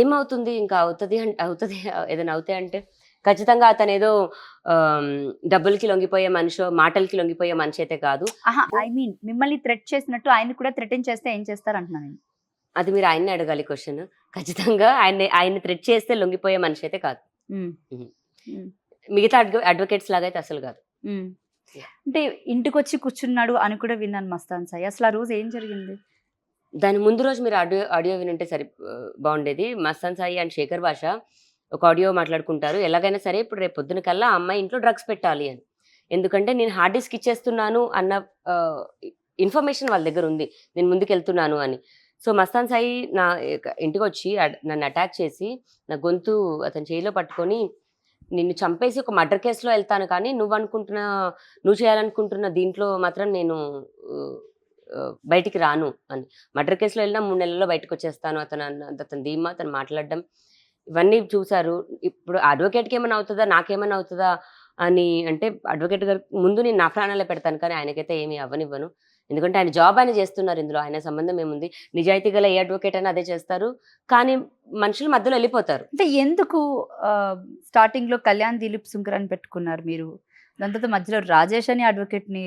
ఏమవుతుంది? ఇంకా అవుతుంది ఏదైనా అవుతాయి అంటే ఖచ్చితంగా అతను ఏదో డబ్బులకి లొంగిపోయే మనిషి, మాటలకి లొంగిపోయే మనిషి అయితే కాదు. ఐ మీన్ మిమ్మల్ని థ్రెట్ చేసినట్టు ఆయన కూడా థ్రెటన్ చేస్తే ఏం చేస్తారు అంటున్నాను. అది మీరు ఆయన్ని అడగాలి క్వశ్చన్. ఖచ్చితంగా ఆయన థ్రెట్ చేస్తే లొంగిపోయే మనిషి అయితే కాదు. మిగతా అడ్వకేట్స్ లాగా అయితే అసలు కాదు. అంటే ఇంటికి వచ్చి కూర్చున్నాడు అని కూడా విన్నాను మస్తాన్ సాయి. అసలు ఆ రోజు ఏం జరిగింది? దాని ముందు రోజు మీరు ఆడియో వినుంటే బాగుండేది. మస్తాన్ సాయి అండ్ శేఖర్ భాష ఒక ఆడియో మాట్లాడుకుంటారు. ఎలాగైనా సరే ఇప్పుడు రేపు పొద్దున కల్లా ఆ అమ్మాయి ఇంట్లో డ్రగ్స్ పెట్టాలి అని, ఎందుకంటే నేను హార్డ్ డిస్క్ ఇచ్చేస్తున్నాను అన్న ఇన్ఫర్మేషన్ వాళ్ళ దగ్గర ఉంది, నేను ముందుకు వెళ్తున్నాను అని. సో మస్తాన్ సాయి నా ఇంటికి వచ్చి నన్ను అటాక్ చేసి నా గొంతు అతని చేయిలో పట్టుకొని, నిన్ను చంపేసి ఒక మర్డర్ కేసులో వెళ్తాను, కానీ నువ్వు చేయాలనుకుంటున్న దీంట్లో మాత్రం నేను బయటికి రాను అని. మర్డర్ కేసులో వెళ్ళినా 3 నెలల్లో బయటకు వచ్చేస్తాను అతని ధీమా, అతను మాట్లాడడం ఇవన్నీ చూసారు. ఇప్పుడు అడ్వకేట్కి ఏమైనా అవుతుందా, నాకేమైనా అవుతుందా అని అంటే అడ్వకేట్ గారు ముందు నేను నా ప్రాణాలే పెడతాను, కానీ ఆయనకైతే ఏమీ అవ్వనివ్వను. ఎందుకంటే ఆయన జాబ్ ఆయన చేస్తున్నారు, ఇందులో ఆయన సంబంధం ఏముంది? నిజాయితీ గల ఏ అడ్వకేట్ అయినా అదే చేస్తారు, కానీ మనుషులు మధ్యలో వెళ్ళిపోతారు. అంటే ఎందుకు స్టార్టింగ్ లో కళ్యాణ్ దిలీప్ సుంకర్ అని పెట్టుకున్నారు మీరు? దాని తర్వాత మధ్యలో రాజేష్ అని అడ్వకేట్ని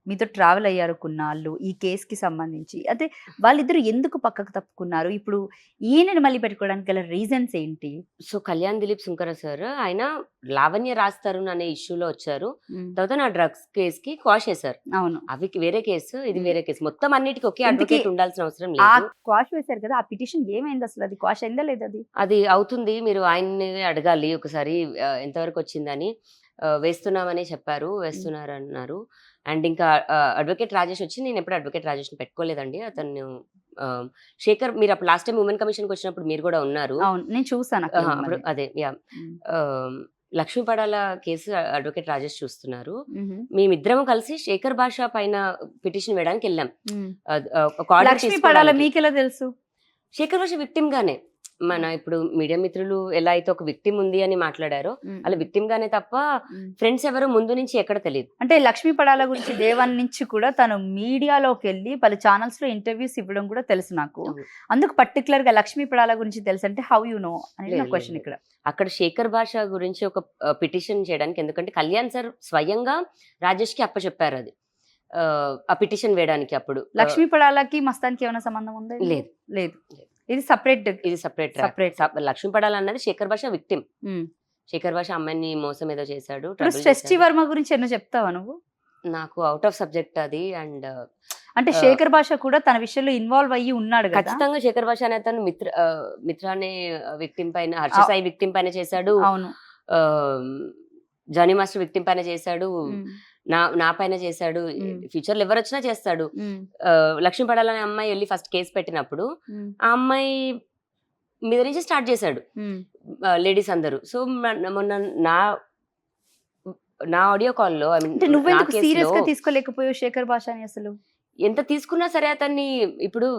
మీతో ట్రావెల్ అయ్యారు కొన్నాళ్ళు ఈ కేసుకి సంబంధించి. అంటే వాళ్ళిద్దరు ఎందుకు పక్కకు తప్పుకున్నారు? ఇప్పుడు ఈయనని మళ్ళీ పెట్టుకోవడానికి గల రీజన్స్ ఏంటి? సో కళ్యాణ్ దిలీప్ సుంకర సార్ ఆయన లావణ్య రాజ్ తరుణ్ అనే ఇష్యూలో వచ్చారు. తర్వాత నా డ్రగ్స్ కేసు కి క్వాష్ చేశారు. అవును, అవి వేరే కేసు, ఇది వేరే కేసు. మొత్తం అన్నిటికీ ఒకే అడ్వకేట్ ఉండాల్సిన అవసరం లేదు. క్వాష్ వేశారు కదా, ఆ పిటిషన్ ఏమైంది అసలు? అది క్వాష్ అయిందా లేదా? అది అవుతుంది, మీరు ఆయన్ని అడగాలి ఒకసారి ఎంతవరకు వచ్చిందని. వేస్తున్నామని చెప్పారు, వేస్తున్నారు అన్నారు. అండ్ ఇంకా అడ్వకేట్ రాజేష్ వచ్చి, నేను ఎప్పుడు అడ్వకేట్ రాజేష్ని పెట్టుకోలేదండి, అతను శేఖర్, మీరు అప్పుడు లాస్ట్ టైం ఉమెన్ కమిషన్కి వచ్చినప్పుడు మీరు కూడా ఉన్నారు. నేను చూసాను అప్పుడు. అదే లక్ష్మీ పడాల కేసు అడ్వకేట్ రాజేష్ చూస్తున్నారు. మేమిద్దరం కలిసి శేఖర్ భాష పైన పిటిషన్ వేయడానికి వెళ్ళాం. లక్ష్మీ పడాల మీకెలా తెలుసు? శేఖర్ భాష విక్టిమ్ గానే మన ఇప్పుడు మీడియా మిత్రులు ఎలా అయితే ఒక విక్టిమ్ ఉంది అని మాట్లాడారో అలా విక్టిమ్ గానే తప్ప ఫ్రెండ్స్ ఎవరు ముందు నుంచి ఎక్కడ తెలియదు. అంటే లక్ష్మీ పడాల గురించి డే 1 నుంచి కూడా తను మీడియాలోకి వెళ్ళి పలు ఛానల్స్ లో ఇంటర్వ్యూస్ ఇవ్వడం కూడా తెలుసు నాకు. అవును. అందుకు పర్టికులర్ గా లక్ష్మీ పడాల గురించి తెలుసు అంటే హౌ యు నో అనేది నా లేదు, క్వశ్చన్ లేదు. ఇక్కడ. అక్కడ శేఖర్ భాష గురించి ఒక పిటిషన్ చేయడానికి, ఎందుకంటే కళ్యాణ్ సార్ స్వయంగా రాజేష్ కి అప్పచెప్పారు అది ఆ పిటిషన్ వేయడానికి. అప్పుడు లక్ష్మీ పడాలకి మస్తాన్కి ఏమైనా సంబంధం ఉందా? లేదు, లేదు. ఇది సపరేట్. ఇది సపరేట్. Separate. లక్ష్మీ పడాల అన్నది శేఖర్ భాష విక్టిమ్. శేఖర్ భాష అమ్మాయిని మోసం ఏదో చేశాడు, ఇప్పుడు trouble శ్రేష్ఠి చేశాడు. వర్మ గురించి ఎన్నో చెప్తావా నువ్వు? నాకు అవుట్ ఆఫ్ సబ్జెక్ట్ అది. అండ్ అంటే శేఖర్ భాష కూడా తన విషయంలో ఇన్వాల్వ్ అయ్యి ఉన్నాడు కదా. ఖచ్చితంగా శేఖర్ భాష అనే అతను మిత్ర అనే విక్టిమ్ పైన, హర్ష సాయి విక్టిమ్ పైన చేశాడు, అవును. జానీ మాస్టర్ విక్టిమ్ పైన చేశాడు, నా పైన చేశాడు, ఫ్యూచర్ లో ఎవరు వచ్చినా చేస్తాడు. లక్ష్మీ పడాల అనే అమ్మాయి వెళ్ళి ఫస్ట్ కేసు పెట్టినప్పుడు ఆ అమ్మాయి మీద నుంచి స్టార్ట్ చేశాడు లేడీస్ అందరూ. సో మొన్న నా ఆడియో కాల్లో అంటే నువ్వెందుకు సీరియస్ గా తీసుకోలేకపోయావు శేఖర్ భాష అని అసలు? ఎంత తీసుకున్నా సరే అతన్ని ఇప్పుడు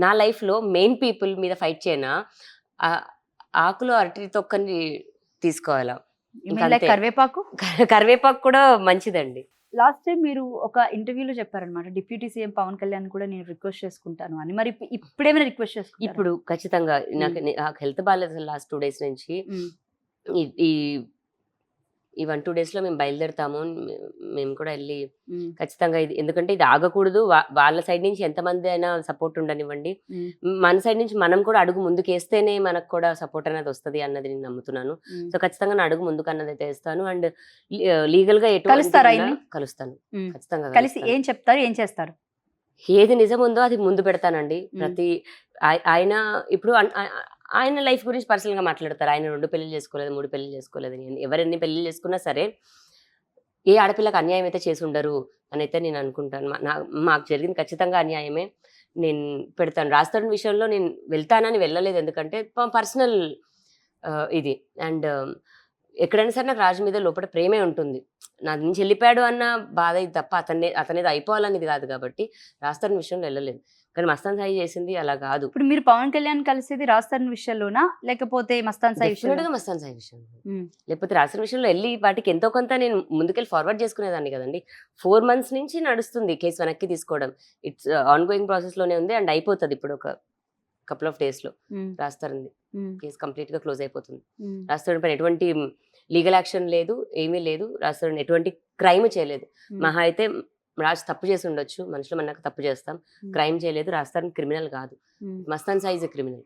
నా లైఫ్ లో మెయిన్ పీపుల్ మీద ఫైట్ చేయనా, ఆకులో అరటి తొక్కని తీసుకోవాలా. కరివేపాకు కరివేపాకు కూడా మంచిదండి. లాస్ట్ టైం మీరు ఒక ఇంటర్వ్యూలో చెప్పారనమాట, డిప్యూటీ సీఎం పవన్ కళ్యాణ్ కూడా నేను రిక్వెస్ట్ చేసుకుంటాను అని. మరి ఇప్పుడేమైనా రిక్వెస్ట్ చేసుకుంటారు? ఇప్పుడు ఖచ్చితంగా నాకు హెల్త్ బాగాలేదు లాస్ట్ 2 days నుంచి. ఈ 1-2 days లో మేము బయలుదేరుతాము. మేము కూడా వెళ్ళి ఖచ్చితంగా ఇది, ఎందుకంటే ఇది ఆగకూడదు. వాళ్ళ సైడ్ నుంచి ఎంతమంది అయినా సపోర్ట్ ఉండనివ్వండి, మన సైడ్ నుంచి మనం కూడా అడుగు ముందుకు వేస్తేనే మనకు కూడా సపోర్ట్ అనేది వస్తుంది అన్నది నేను నమ్ముతున్నాను. సో ఖచ్చితంగా నా అడుగు ముందుకు అన్నది అయితే వేస్తాను. అండ్ లీగల్ గా కలుస్తాను ఖచ్చితంగా. కలిసి ఏం చెప్తారు, ఏం చేస్తారు? ఏది నిజం ఉందో అది ముందు పెడతానండి. ప్రతి ఆయన ఇప్పుడు ఆయన లైఫ్ గురించి పర్సనల్ గా మాట్లాడతారు. ఆయన 2 పెళ్లి చేసుకోలేదు, 3 పెళ్లి చేసుకోలేదు. ఎవరెన్ని పెళ్లి చేసుకున్నా సరే ఏ ఆడపిల్లకి అన్యాయం అయితే చేసి ఉండరు అని అయితే నేను అనుకుంటాను. మాకు జరిగింది ఖచ్చితంగా అన్యాయమే. నేను పెడతాను. రాస్తారని విషయంలో నేను వెళ్తానని వెళ్ళలేదు, ఎందుకంటే పర్సనల్ ఇది. అండ్ ఎక్కడైనా సరే నాకు రాజు మీద లోపల ప్రేమే ఉంటుంది. నా నుంచి వెళ్ళిపోయాడు అన్న బాధ ఇది తప్ప అతనేది అయిపోవాలనేది కాదు. కాబట్టి రాస్తారని విషయంలో వెళ్ళలేదు. కానీ మస్తాన్ సాయి చేసింది అలా కాదు. ఇప్పుడు మీరు పవన్ కళ్యాణ్ కలిసేది రాస్తారని విషయంలోనా, లేకపోతే మస్తాన్ సాయి విషయంలో? మస్తాన్ సాయి విషయంలో, లేకపోతే రాస్తారని విషయంలో వెళ్ళి వాటికి ఎంతో కొంత నేను ముందుకెళ్ళి ఫార్వర్డ్ చేసుకునేదాన్ని కదండి. 4 months నుంచి నడుస్తుంది కేసు వెనక్కి తీసుకోవడం. ఇట్స్ ఆన్ గోయింగ్ ప్రాసెస్ లోనే ఉంది. అండ్ అయిపోతుంది ఇప్పుడు ఒక couple of days లో. రాస్తారంది కేసు కంప్లీట్ గా క్లోజ్ అయిపోతుంది. రాస్తారని పైన ఎటువంటి లీగల్ యాక్షన్ లేదు, ఏమీ లేదు. రాస్తారని ఎటువంటి క్రైమ్ చేయలేదు. మహా అయితే రాజు తప్పు చేసి ఉండొచ్చు, మనుషులు మనకు తప్పు చేస్తాం, క్రైమ్ చేయలేదు. రాస్తారని క్రిమినల్ కాదు, Mastan Sai is a criminal.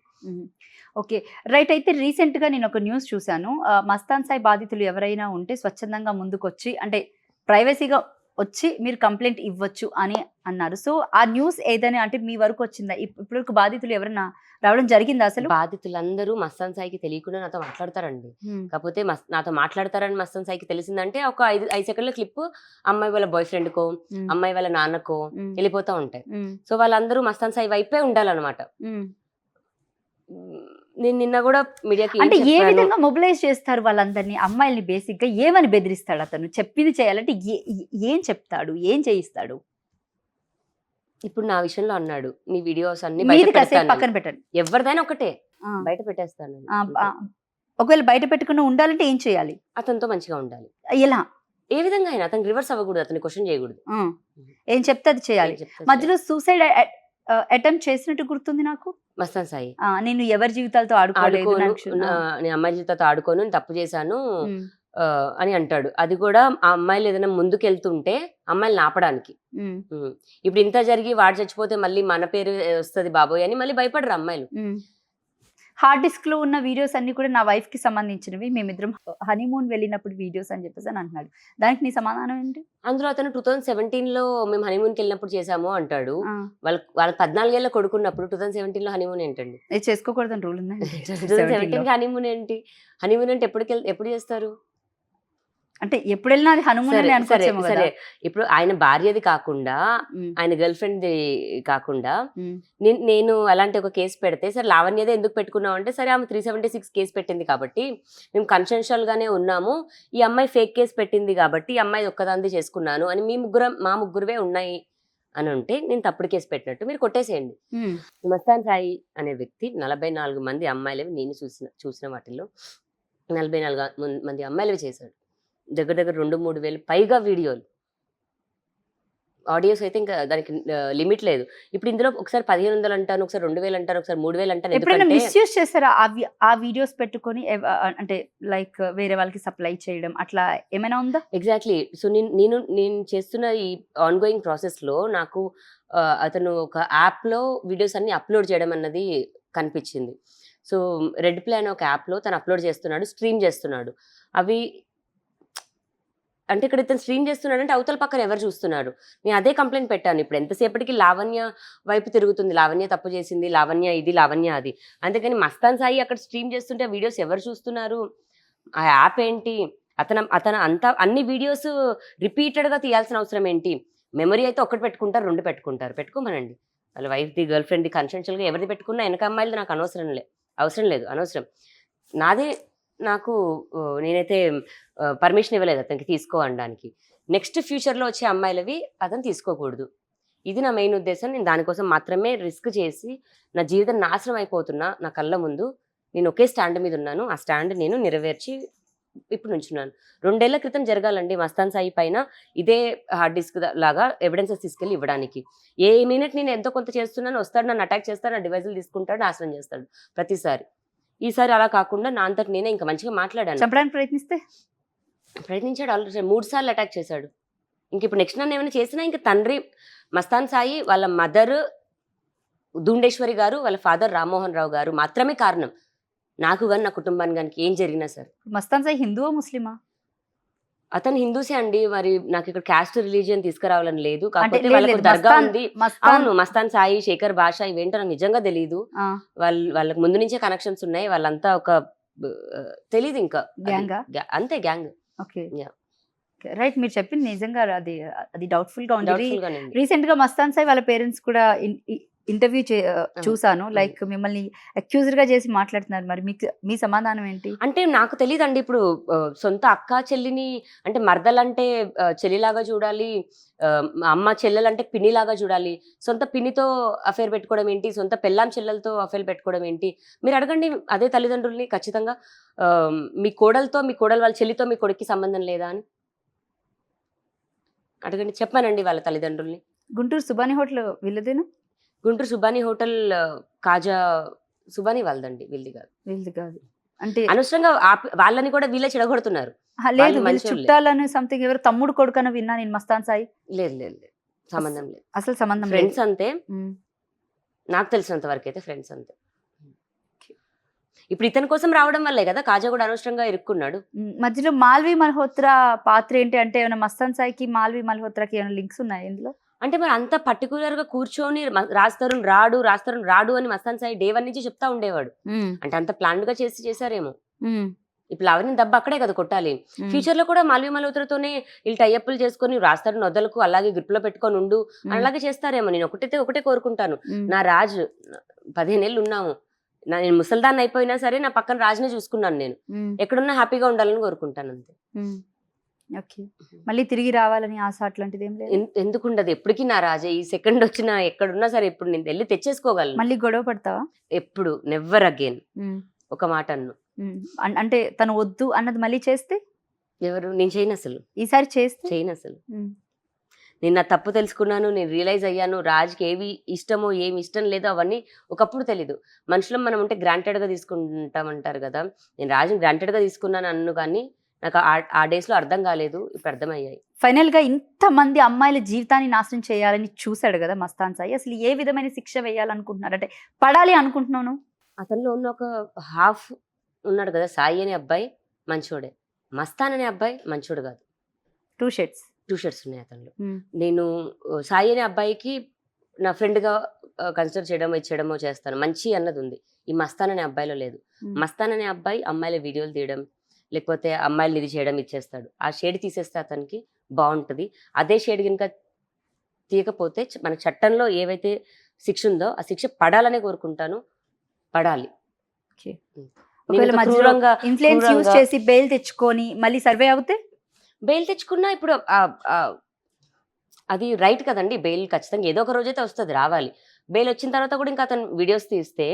Okay, right. అయితే రీసెంట్ గా నేను ఒక న్యూస్ చూశాను, మస్తాన్ సాయి బాధితులు ఎవరైనా ఉంటే స్వచ్ఛందంగా ముందుకొచ్చి, అంటే ప్రైవసీగా వచ్చి మీరు కంప్లైంట్ ఇవ్వచ్చు అని అన్నారు. సో ఆ న్యూస్ ఏదైనా అంటే మీ వరకు వచ్చిందా? ఇప్పుడు బాధితులు ఎవరైనా రావడం జరిగిందా? అసలు బాధితులందరూ మస్తాన్ సాయికి తెలియకుండా నాతో మాట్లాడతారండి. కాకపోతే నాతో మాట్లాడతారని మస్తాన్ సాయికి తెలిసిందంటే ఒక 5 సెకండ్ల క్లిప్ అమ్మాయి వాళ్ళ బాయ్ ఫ్రెండ్ కో, అమ్మాయి వాళ్ళ నాన్నకో వెళ్ళిపోతా ఉంటాయి. సో వాళ్ళందరూ మస్తాన్ సాయి వైపే ఉండాలన్నమాట. నేను నిన్న కూడా మీడియాకి, అంటే ఏ విధంగా మొబిలైజ్ చేస్తారు వాళ్ళందరినీ, అమ్మాయిల్ని? బేసిక్ గా ఏమని బెదిరిస్తాడు అతను? చెప్పింది చేయాలంటే ఏం చెప్తాడు, ఏం చేయిస్తాడు? ఇప్పుడు నా విషయంలో అన్నాడు, నీ వీడియోస్ అన్ని పక్కన పెట్టండి, ఎవరిదైనా ఒకటే బయట పెట్టేస్తాను. ఒకవేళ బయట పెట్టకుండా ఉండాలంటే ఏం చేయాలి? అతనితో మంచిగా ఉండాలి. ఎలా, ఏ విధంగా అయినా అతను రివర్స్ అవ్వకూడదు, అతన్ని క్వశ్చన్ చేయకూడదు. ఏం చెప్తే అది చేయాలి. మధ్యలో సూసైడ్ అటెంప్ట్ చేసినట్టు గుర్తుంది నాకు మస్తాన్ సాయి. నేను ఎవరి జీవితాలతో ఆడుకోను, నేను అమ్మాయి జీవితాలతో ఆడుకోను, నేను తప్పు చేశాను అని అంటాడు. అది కూడా ఆ అమ్మాయిలు ఏదైనా ముందుకెళ్తుంటే అమ్మాయిలు ఆపడానికి. ఇప్పుడు ఇంత జరిగి వాడు చచ్చిపోతే మళ్ళీ మన పేరు వస్తుంది బాబోయ్ అని మళ్ళీ భయపడరు అమ్మాయిలు. హార్డ్ డిస్క్ లో ఉన్న వీడియోస్ అన్ని కూడా నా వైఫ్ కి సంబంధించినవి, మేమిద్దరం హనీమూన్ వెళ్ళినప్పుడు వీడియోస్ అని చెప్పేసి అని అంటున్నాడు. దానికి నీ సమాధానం ఏంటి? అందులో అతను 2017 లో మేము హనీమూన్కి వెళ్ళినప్పుడు చేసాము అంటాడు. వాళ్ళ 14 ఏళ్ళ కొడుకున్నప్పుడు 2017 లో హనీమూన్ ఏంటండి? చేసుకోకూడదని రూల్ ఉందండి. 2017 హనీమూన్ ఏంటి? హనీమూన్ అంటే ఎప్పుడు చేస్తారు? అంటే ఎప్పుడు వెళ్ళినా అది హనుమాన్. సరే, ఇప్పుడు ఆయన భార్యది కాకుండా, ఆయన గర్ల్ ఫ్రెండ్ కాకుండా నేను అలాంటి ఒక కేసు పెడితే, సరే లావణ్యదే ఎందుకు పెట్టుకున్నాం అంటే, సరే ఆమె 376 కేసు పెట్టింది కాబట్టి మేము కన్సెన్షువల్ గానే ఉన్నాము, ఈ అమ్మాయి ఫేక్ కేసు పెట్టింది కాబట్టి ఈ అమ్మాయి ఒక్కదాంది చేసుకున్నాను అని మా ముగ్గురువే ఉన్నాయి అని ఉంటే నేను తప్పుడు కేసు పెట్టినట్టు మీరు కొట్టేసేయండి. మస్తాన్ సాయి అనే వ్యక్తి 44 మంది అమ్మాయిలవి నేను చూసిన వాటిల్లో 44 మంది అమ్మాయిలవి చేశాడు. దగ్గర దగ్గర 2-3 వేలు పైగా వీడియోలు. ఆడియోస్ అయితే ఇంకా దానికి లిమిట్ లేదు. ఇప్పుడు ఇందులో ఒకసారి 1500 అంటాను, ఒకసారి 2000 అంటాను, ఒకసారి 3000 అంటాను. ఎప్పుడైనా ఎందుకంటే మిస్యూజ్ చేస్తారా ఆ వీడియోస్ పెట్టుకొని అంటే లైక్ వేరే వాళ్ళకి సప్లై చేయడం అట్లా ఏమైనా ఉందా? ఎగ్జాక్ట్లీ. సో నేను చేస్తున్న ఈ ఆన్‌గోయింగ్ ప్రాసెస్‌లో నాకు అతను ఒక యాప్‌లో వీడియోస్ అన్ని అప్‌లోడ్ చేయడం అన్నది కనిపించింది. సో రెడ్ ప్లే అనే ఒక యాప్‌లో తను అప్‌లోడ్ చేస్తున్నాడు, స్ట్రీమ్ చేస్తున్నాడు. అవి అంటే ఇక్కడ ఇతను స్ట్రీమ్ చేస్తున్నాడంటే అవతల పక్కన ఎవరు చూస్తున్నారు? నేను అదే కంప్లెయింట్ పెట్టాను. ఇప్పుడు ఎంతసేపటికి లావణ్య వైపు తిరుగుతుంది. లావణ్య తప్పు చేసింది, లావణ్య ఇది, లావణ్య అది. అందుకని మస్తాన్ సాయి అక్కడ స్ట్రీమ్ చేస్తుంటే వీడియోస్ ఎవరు చూస్తున్నారు? ఆ యాప్ ఏంటి? అతను అంతా అన్ని వీడియోస్ రిపీటెడ్‌గా తీయాల్సిన అవసరం ఏంటి? మెమరీ అయితే ఒకటి పెట్టుకుంటారు, 2 పెట్టుకుంటారు. పెట్టుకోమనండి. వాళ్ళ వైఫ్‌ది, గర్ల్ ఫ్రెండ్‌ది కన్సెన్షువల్‌గా ఎవరిది పెట్టుకున్నా వెనక అమ్మాయిలది నాకు అవసరం లేదు. అనవసరం. నాదే నాకు నేనైతే పర్మిషన్ ఇవ్వలేదు అతనికి తీసుకో అనడానికి. నెక్స్ట్ ఫ్యూచర్‌లో వచ్చే అమ్మాయిలవి అతను తీసుకోకూడదు. ఇది నా మెయిన్ ఉద్దేశం. నేను దానికోసం మాత్రమే రిస్క్ చేసి నా జీవితం నాశనం అయిపోతున్నా నా కళ్ళ ముందు నేను ఒకే స్టాండ్ మీద ఉన్నాను. ఆ స్టాండ్ నేను నెరవేర్చి ఇప్పుడు నుంచున్నాను. 2 ఏళ్ల క్రితం జరగాలండి మస్తాన్ సాయి పైన ఇదే హార్డ్ డిస్క్ లాగా ఎవిడెన్సెస్ తీసుకెళ్ళి ఇవ్వడానికి. ఏ మినిట్ నేను ఎంతో కొంత చేస్తున్నాను, వస్తాడు నన్ను అటాక్ చేస్తాడు, నా డివైజులు తీసుకుంటాడు, నాశనం చేస్తాడు ప్రతిసారి. ఈసారి అలా కాకుండా నా అంతటి నేనే ఇంకా మంచిగా మాట్లాడాను. చంపడానికి ప్రయత్నించాడు. ఆల్రెడీ 3 సార్లు అటాక్ చేశాడు. ఇంక ఇప్పుడు నెక్స్ట్ నన్ను ఏమైనా చేసినా ఇంక తండ్రి మస్తాన్ సాయి, వాళ్ళ మదర్ దుండేశ్వరి గారు, వాళ్ళ ఫాదర్ రామ్మోహన్ రావు గారు మాత్రమే కారణం. నాకు కానీ నా కుటుంబానికి కానీ ఏం జరిగినా సరే. మస్తాన్ సాయి హిందువా ముస్లిమా? అతను హిందూసే అండి. మరి నాకు ఇక్కడ క్యాస్ట్ రిలీజియన్ తీసుకురావాలని లేదు. అంటే కాకపోతే లేదు, వాళ్ళకు లేదు, దర్గా ఉంది. మస్తాన్ అవును, మస్తాన్ సాయి, శేఖర్ భాష ఇవేంటో నాకు నిజంగా తెలియదు. వాళ్ళకి ముందు నుంచే కనెక్షన్స్ ఉన్నాయి. వాళ్ళంతా ఒక తెలీదు ఇంకా గ్యాంగా? అంతే గ్యాంగ్. Okay, Yeah. రైట్. మీరు చెప్పింది నిజంగా అది డౌట్ఫుల్ గా ఉంది. డౌట్ఫుల్ గానే ఉంది. రీసెంట్ గా మస్తాన్ సాయి వాళ్ళ పేరెంట్స్ కూడా ఇంటర్వ్యూ చూసాను. లైక్ మిమ్మల్ని అక్యూజర్ గా చేసి మాట్లాడుతున్నారు. మరి మీ సమాధానం ఏంటి? అంటే నాకు తెలియదండి. ఇప్పుడు సొంత అక్క చెల్లిని అంటే మరదలంటే చెల్లిలాగా చూడాలి, అమ్మ చెల్లెలంటే పిన్నిలాగా చూడాలి. సొంత పిన్నితో అఫేర్ పెట్టుకోవడం ఏంటి, సొంత పెళ్ళాం చెల్లెలతో అఫేర్ పెట్టుకోవడం ఏంటి? మీరు అడగండి అదే తల్లిదండ్రుల్ని ఖచ్చితంగా. మీ కోడలు వాళ్ళ చెల్లితో మీ కొడుక్కి సంబంధం లేదా అని అడగండి. చెప్పానండి వాళ్ళ తల్లిదండ్రుల్ని. గుంటూరు సుబాని హోటల్ వీళ్ళదేనా? గుంటూరు సుబాని హోటల్ కాజా సుబాని వాళ్ళదండి, వీళ్ళది కాదు. అంటే అనవసరంగా వాళ్ళని కూడా వీళ్ళే చెడగొడుతున్నారు. లేదు, వీళ్ళ చుట్టాలని సంథింగ్ ఎవరు తమ్ముడు కొడుకన విన్నా నేను మస్తాన్ సాయి. లేదు సంబంధం లేదు, అసలు సంబంధం లేదు. ఫ్రెండ్స్ అంతే. నాకు తెలిసినంత వరకు అయితే ఫ్రెండ్స్ అంతే. ఇప్పుడు ఇతని కోసం రావడం వల్లే కదా కాజా కూడా అనవసరంగా ఇరుక్కున్నాడు. మధ్యలో మాల్వి మల్హోత్రా పాత్ర ఏంటి? అంటే ఏమైనా మస్తాన్ సాయికి మాల్వి మల్హోత్రాకి ఏమైనా లింక్స్ ఉన్నాయి ఇందులో? అంటే మరి అంత పర్టికులర్ గా కూర్చొని రాజ్ తరుణ్ రాడు అని మస్తాన్ సాయి డే 1 నుంచి చెప్తా ఉండేవాడు. అంటే అంత ప్లాన్ గా చేశారేమో. ఇప్పుడు లావణ్య దెబ్బ అక్కడే కదా కొట్టాలి. ఫ్యూచర్ లో కూడా మాల్వి మల్హోత్రాతోనే వీళ్ళు టైఅప్లు చేసుకుని రాజ్ తరుణ్ వదలకు అలాగే గ్రిప్ లో పెట్టుకొని ఉండు అలాగే చేస్తారేమో. నేను ఒకటే కోరుకుంటాను. నా రాజ్ 15 ఏళ్ళు ఉన్నాము, నేను ముసల్దాన్ని అయిపోయినా సరే నా పక్కన రాజునే చూసుకున్నాను. నేను ఎక్కడున్నా హ్యాపీగా ఉండాలని కోరుకుంటాను అంతే. ఓకే, మళ్ళీ తిరిగి రావాలని ఆశ అట్లాంటిది ఏం లేదు? ఎందుకు ఉండదు? ఎప్పటికీ నా రాజే. ఈ సెకండ్ వచ్చినా ఎక్కడున్నా సరే ఇప్పుడు నేను వెళ్ళి తెచ్చేసుకోగలను. మళ్ళీ గొడవ పడతావా? ఎప్పుడు నెవర్ అగైన్. ఒక మాట అన్ను. అంటే తను వద్దు అన్నది మళ్ళీ చేస్తే? ఎవరు? నేను చేయను అసలు. ఈసారి చేస్తే చేయను అసలు. నేను నా తప్పు తెలుసుకున్నాను, నేను రియలైజ్ అయ్యాను. రాజ్కి ఏవి ఇష్టమో ఏమి ఇష్టం లేదో అవన్నీ ఒకప్పుడు తెలీదు. మనుషులం మనం ఉంటే గ్రాంటెడ్గా తీసుకుంటామంటారు కదా. నేను రాజుని గ్రాంటెడ్గా తీసుకున్నాను అన్ను, కానీ నాకు ఆ డేస్లో అర్థం కాలేదు. ఇప్పుడు అర్థమయ్యాయి. ఫైనల్గా ఇంతమంది అమ్మాయిల జీవితాన్ని నాశనం చేయాలని చూశాడు కదా మస్తాన్ సాయి. అసలు ఏ విధమైన శిక్ష వేయాలనుకుంటున్నారు? అంటే పడాలి అనుకుంటున్నాను. అతనిలో ఉన్న ఒక హాఫ్ ఉన్నాడు కదా, సాయి అనే అబ్బాయి మంచోడే, మస్తాన్ అనే అబ్బాయి మంచోడు కాదు. 2 షేడ్స్ ఉన్నాయి అతనిలో. నేను సాయి అనే అబ్బాయికి నా ఫ్రెండ్గా కన్సిడర్ చేయడమో చేస్తాను, మంచి అన్నది ఉంది. ఈ మస్తాన్ అనే అబ్బాయిలో లేదు. మస్తాన్ అనే అబ్బాయి అమ్మాయిల వీడియోలు తీయడం, లేకపోతే అమ్మాయిలు ఇది చేయడం ఇచ్చేస్తాడు. ఆ షేడ్ తీసేస్తే అతనికి బాగుంటుంది. అదే షేడ్ కనుక తీయకపోతే మన చట్టంలో ఏవైతే శిక్ష ఉందో ఆ శిక్ష పడాలనే కోరుకుంటాను. పడాలి. ఇన్ఫ్లుయెన్స్ యూజ్ చేసి బెయిల్ తెచ్చుకొని మళ్ళీ సర్వే అవుతే? బెయిల్ తెచ్చుకున్నా ఇప్పుడు అది రైట్ కదండి. బెయిల్ ఖచ్చితంగా ఏదో ఒక రోజైతే వస్తది, రావాలి. బెయిల్ వచ్చిన తర్వాత కూడా ఇంకా అతను వీడియోస్ తీస్తే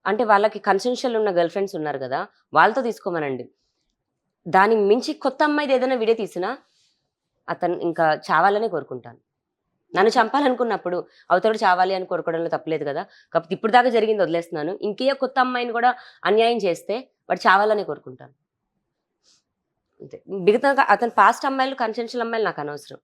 అంటే వాళ్ళకి కన్సెన్షియల్ ఉన్న గర్ల్ ఫ్రెండ్స్ ఉన్నారు కదా, వాళ్ళతో తీసుకోమనండి. దానికి మించి కొత్త అమ్మాయిది ఏదైనా వీడియో తీసినా అతను ఇంకా చావాలనే కోరుకుంటాను. నన్ను చంపాలనుకున్నప్పుడు అవతడు చావాలి అని కోరుకోవడంలో తప్పలేదు కదా. కాకపోతే ఇప్పుడు దాకా జరిగింది వదిలేస్తున్నాను. ఇంకే కొత్త అమ్మాయిని కూడా అన్యాయం చేస్తే వాడు చావాలనే కోరుకుంటాను అంతే. మిగతా అతను పాస్ట్ అమ్మాయిలు, కన్సెన్షియల్ అమ్మాయిలు నాకు అనవసరం.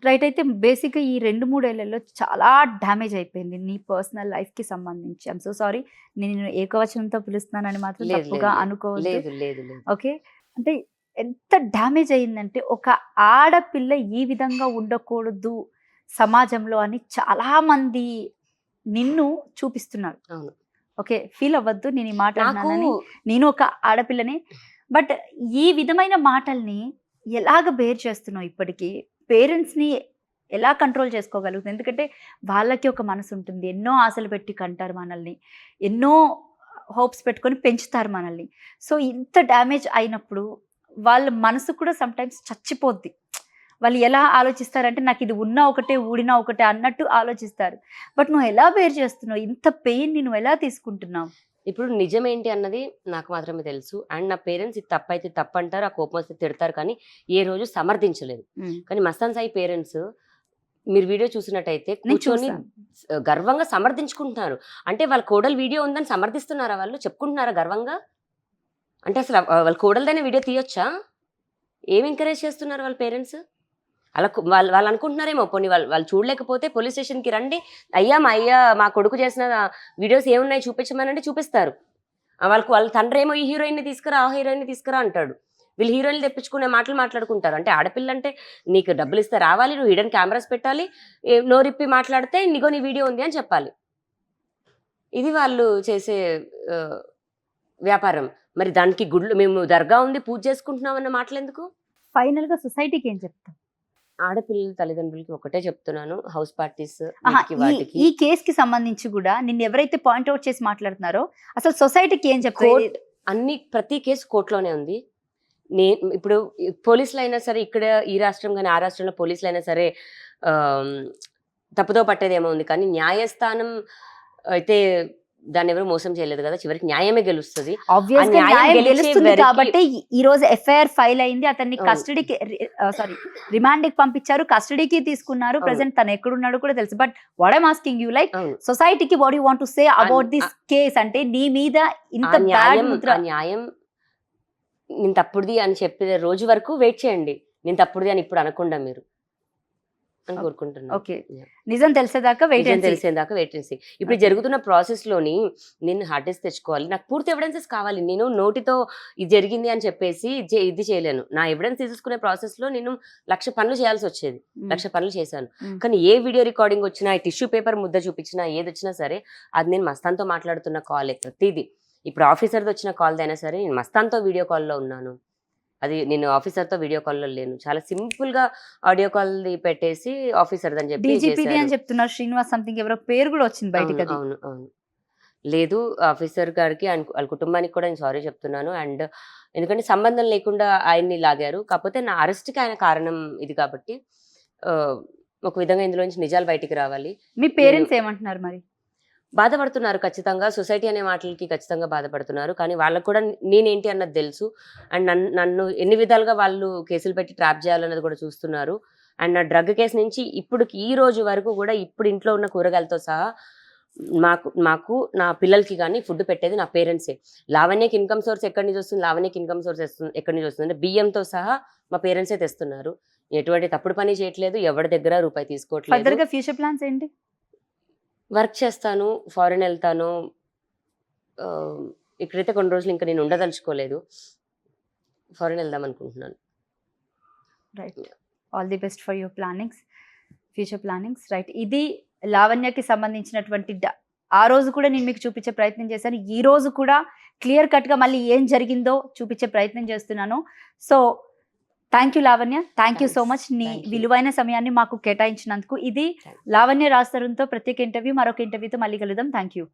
రైట్. అయితే బేసిక్గా ఈ 2-3 ఏళ్లలో చాలా డ్యామేజ్ అయిపోయింది నీ పర్సనల్ లైఫ్కి సంబంధించి. ఐఎమ్ సో సారీ, నేను ఏకవచనంతో పిలుస్తున్నానని మాత్రం లేదు తప్పుగా లేదు అనుకోవద్దు. లేదు లేదు లేదు. ఓకే. అంటే ఎంత డ్యామేజ్ అయిందంటే ఒక ఆడపిల్ల ఈ విధంగా ఉండకూడదు సమాజంలో అని చాలా మంది నిన్ను చూపిస్తున్నారు. అవును. ఓకే, ఫీల్ అవ్వద్దు నేను ఈ మాట నాకు అన్నానని. నేను ఒక ఆడపిల్లని. బట్ ఈ విధమైన మాటల్ని ఎలాగ బేర్ చేస్తున్నావు ఇప్పటికీ? పేరెంట్స్ని ఎలా కంట్రోల్ చేసుకోగలుగుతుంది? ఎందుకంటే వాళ్ళకి ఒక మనసు ఉంటుంది, ఎన్నో ఆశలు పెట్టి కంటారు మనల్ని, ఎన్నో హోప్స్ పెట్టుకొని పెంచుతారు మనల్ని. సో ఇంత డ్యామేజ్ అయినప్పుడు వాళ్ళ మనసు కూడా సమ్టైమ్స్ చచ్చిపోద్ది. వాళ్ళు ఎలా ఆలోచిస్తారంటే నాకు ఇది ఉన్నా ఒకటే ఊడినా ఒకటే అన్నట్టు ఆలోచిస్తారు. బట్ నువ్వు ఎలా బేర్ చేస్తున్నావు? ఇంత పెయిన్ని నువ్వు ఎలా తీసుకుంటున్నావు? ఇప్పుడు నిజం ఏంటి అన్నది నాకు మాత్రమే తెలుసు. అండ్ నా పేరెంట్స్ ఇది తప్పైతే తప్పు అంటారు, ఆ కోపం వస్తే తిడతారు, కానీ ఏ రోజు సమర్థించలేదు. కానీ మస్తాన్ సాయి పేరెంట్స్ మీరు వీడియో చూసినట్టయితే నేను కూర్చొని చూసాను. గర్వంగా సమర్థించుకుంటున్నారు. అంటే వాళ్ళ కోడలు వీడియో ఉందని సమర్థిస్తున్నారా? వాళ్ళు చెప్పుకుంటున్నారా గర్వంగా? అంటే అసలు వాళ్ళ కోడలదైనా వీడియో తీయొచ్చా? ఏం ఎంకరేజ్ చేస్తున్నారు వాళ్ళ పేరెంట్స్? అలా వాళ్ళు అనుకుంటున్నారేమో, పోనీ వాళ్ళు చూడలేకపోతే పోలీస్ స్టేషన్కి రండి, అయ్యా మా కొడుకు చేసిన వీడియోస్ ఏమున్నాయి చూపించమనంటే చూపిస్తారు. వాళ్ళ తండ్రి ఏమో ఈ హీరోయిన్ని తీసుకురా, ఆ హీరోయిన్ని తీసుకురా అంటాడు. వీళ్ళు హీరోయిన్లు తెప్పించుకునే మాటలు మాట్లాడుకుంటారు. అంటే ఆడపిల్ల అంటే నీకు డబ్బులు ఇస్తే రావాలి, నువ్వు హిడెన్ కెమెరాస్ పెట్టాలి, నోరిప్పి మాట్లాడితే నీగో నీ వీడియో ఉంది అని చెప్పాలి. ఇది వాళ్ళు చేసే వ్యాపారం. మరి దానికి గుళ్ళు మేము దర్గా ఉంది పూజ చేసుకుంటున్నాం అన్న మాటలు ఎందుకు? ఫైనల్గా సొసైటీకి ఏం చెప్తావు? ఆడపిల్లల తల్లిదండ్రులకి ఒకటే చెప్తున్నాను, హౌస్ పార్టీస్ ఈ కేసుకి సంబంధించి కూడా నిన్ను ఎవరైతే పాయింట్అవుట్ చేసి మాట్లాడుతున్నారో అసలు సొసైటీకి ఏం చెప్తావు? ప్రతి కేసు కోర్టులోనే ఉంది. నేను ఇప్పుడు పోలీసులు అయినా సరే, ఇక్కడ ఈ రాష్ట్రం కానీ ఆ రాష్ట్రంలో పోలీసులు అయినా సరే తప్పుదో పట్టేదేమో ఉంది, కానీ న్యాయస్థానం అయితే దాన్ని ఎవరు మోసం చేయలేదు కదా. చివరికి న్యాయమే గెలుస్తుంది. కాబట్టి ఈ రోజు ఎఫ్ఐఆర్ ఫైల్ అయింది, అతన్ని కస్టడీకి రిమాండ్కి పంపించారు, కస్టడీకి తీసుకున్నారు. ప్రెసెంట్ తను ఎక్కడున్నాడు కూడా తెలుసు. But what I'm asking you, like సొసైటీకి what you want to say about this case? అంటే నీ మీద ఇంత న్యాయం నేను తప్పుడుది అని చెప్పే రోజు వరకు వెయిట్ చేయండి. నేను తప్పుడుది అని ఇప్పుడు అనకుండా మీరు అని కోరుకుంటున్నాను. ఓకే, నిజం తెలిసేదాకా వెయిట్ చేసి ఇప్పుడు జరుగుతున్న ప్రాసెస్ లోని నేను హార్డ్ డిస్క్ తెచ్చుకోవాలి, నాకు పూర్తి ఎవిడెన్సెస్ కావాలి. నేను నోటితో ఇది జరిగింది అని చెప్పేసి ఇది చేయలేను. నా ఎవిడెన్స్ తీసుకునే ప్రాసెస్ లో నేను 1,00,000 పనులు చేయాల్సి వచ్చేది. 1,00,000 పనులు చేశాను. కానీ ఏ వీడియో రికార్డింగ్ వచ్చినా, టిష్యూ పేపర్ ముద్ద చూపించినా, ఏది వచ్చినా సరే అది నేను మస్తాన్తో మాట్లాడుతున్న కాలే ప్రతిదీ. ఇప్పుడు ఆఫీసర్ది వచ్చిన కాల్ అయినా సరే నేను మస్తాన్తో వీడియో కాల్లో ఉన్నాను. అది నేను ఆఫీసర్తో వీడియో కాల్లో లేను. చాలా సింపుల్ గా ఆడియో కాల్ పెట్టేసి ఆఫీసర్ అని చెప్పి చెప్తున్నారు. శ్రీనివాస్ సంథింగ్ ఎవరో పేరు కూడా వచ్చింది బయటికి. అవును అవును, లేదు ఆఫీసర్ గారికి వాళ్ళ కుటుంబానికి కూడా నేను సారీ చెప్తున్నాను. అండ్ ఎందుకంటే సంబంధం లేకుండా ఆయన్ని లాగారు. కాకపోతే నా అరెస్ట్కి ఆయన కారణం ఇది కాబట్టి ఒక విధంగా ఇందులో నుంచి నిజాలు బయటికి రావాలి. మీ పేరెంట్స్ ఏమంటున్నారు మరి? బాధపడుతున్నారు ఖచ్చితంగా. సొసైటీ అనే మాటలకి ఖచ్చితంగా బాధపడుతున్నారు. కానీ వాళ్ళకు కూడా నేనేంటి అన్నది తెలుసు. అండ్ నన్ను ఎన్ని విధాలుగా వాళ్ళు కేసులు పెట్టి ట్రాప్ చేయాలన్నది కూడా చూస్తున్నారు. అండ్ నా డ్రగ్ కేసు నుంచి ఇప్పటికి ఈ రోజు వరకు కూడా ఇప్పుడు ఇంట్లో ఉన్న కూరగాయలతో సహా మాకు నా పిల్లలకి కానీ ఫుడ్ పెట్టేది నా పేరెంట్సే. లావణ్యకి ఇన్కమ్ సోర్స్ ఎక్కడి నుంచి వస్తుంది, లావణ్యకి ఇన్కమ్ సోర్స్ ఎక్కడి నుంచి వస్తుంది అంటే బియ్యంతో సహా మా పేరెంట్సే తెస్తున్నారు. ఎటువంటి తప్పుడు పని చేయట్లేదు, ఎవరి దగ్గర రూపాయి తీసుకోవట్లేదు. ఫ్యూచర్ ప్లాన్స్ ఏంటి? వర్క్ చేస్తాను, ఫారిన్ వెళ్తాను. ఇక్కడైతే కొన్ని రోజులు ఇంకా నేను ఉండదలుచుకోలేదు, ఫారిన్ వెళ్దాం అనుకుంటున్నాను. Right, all the best for your plannings, future plannings. Right, ఇది లావణ్యకి సంబంధించినటువంటి ఆ రోజు కూడా నేను మీకు చూపించే ప్రయత్నం చేశాను. ఈ రోజు కూడా క్లియర్ కట్గా మళ్ళీ ఏం జరిగిందో చూపించే ప్రయత్నం చేస్తున్నాను. So thank you Lavanya, thank you so much నీ విలువైన సమయాన్ని మాకు కేటాయించినందుకు. ఇది లావణ్య రాజ్ తరుణ్తో ప్రత్యేక ఇంటర్వ్యూ. మరొక ఇంటర్వ్యూతో మళ్ళీ కలుద్దాం. Thank you.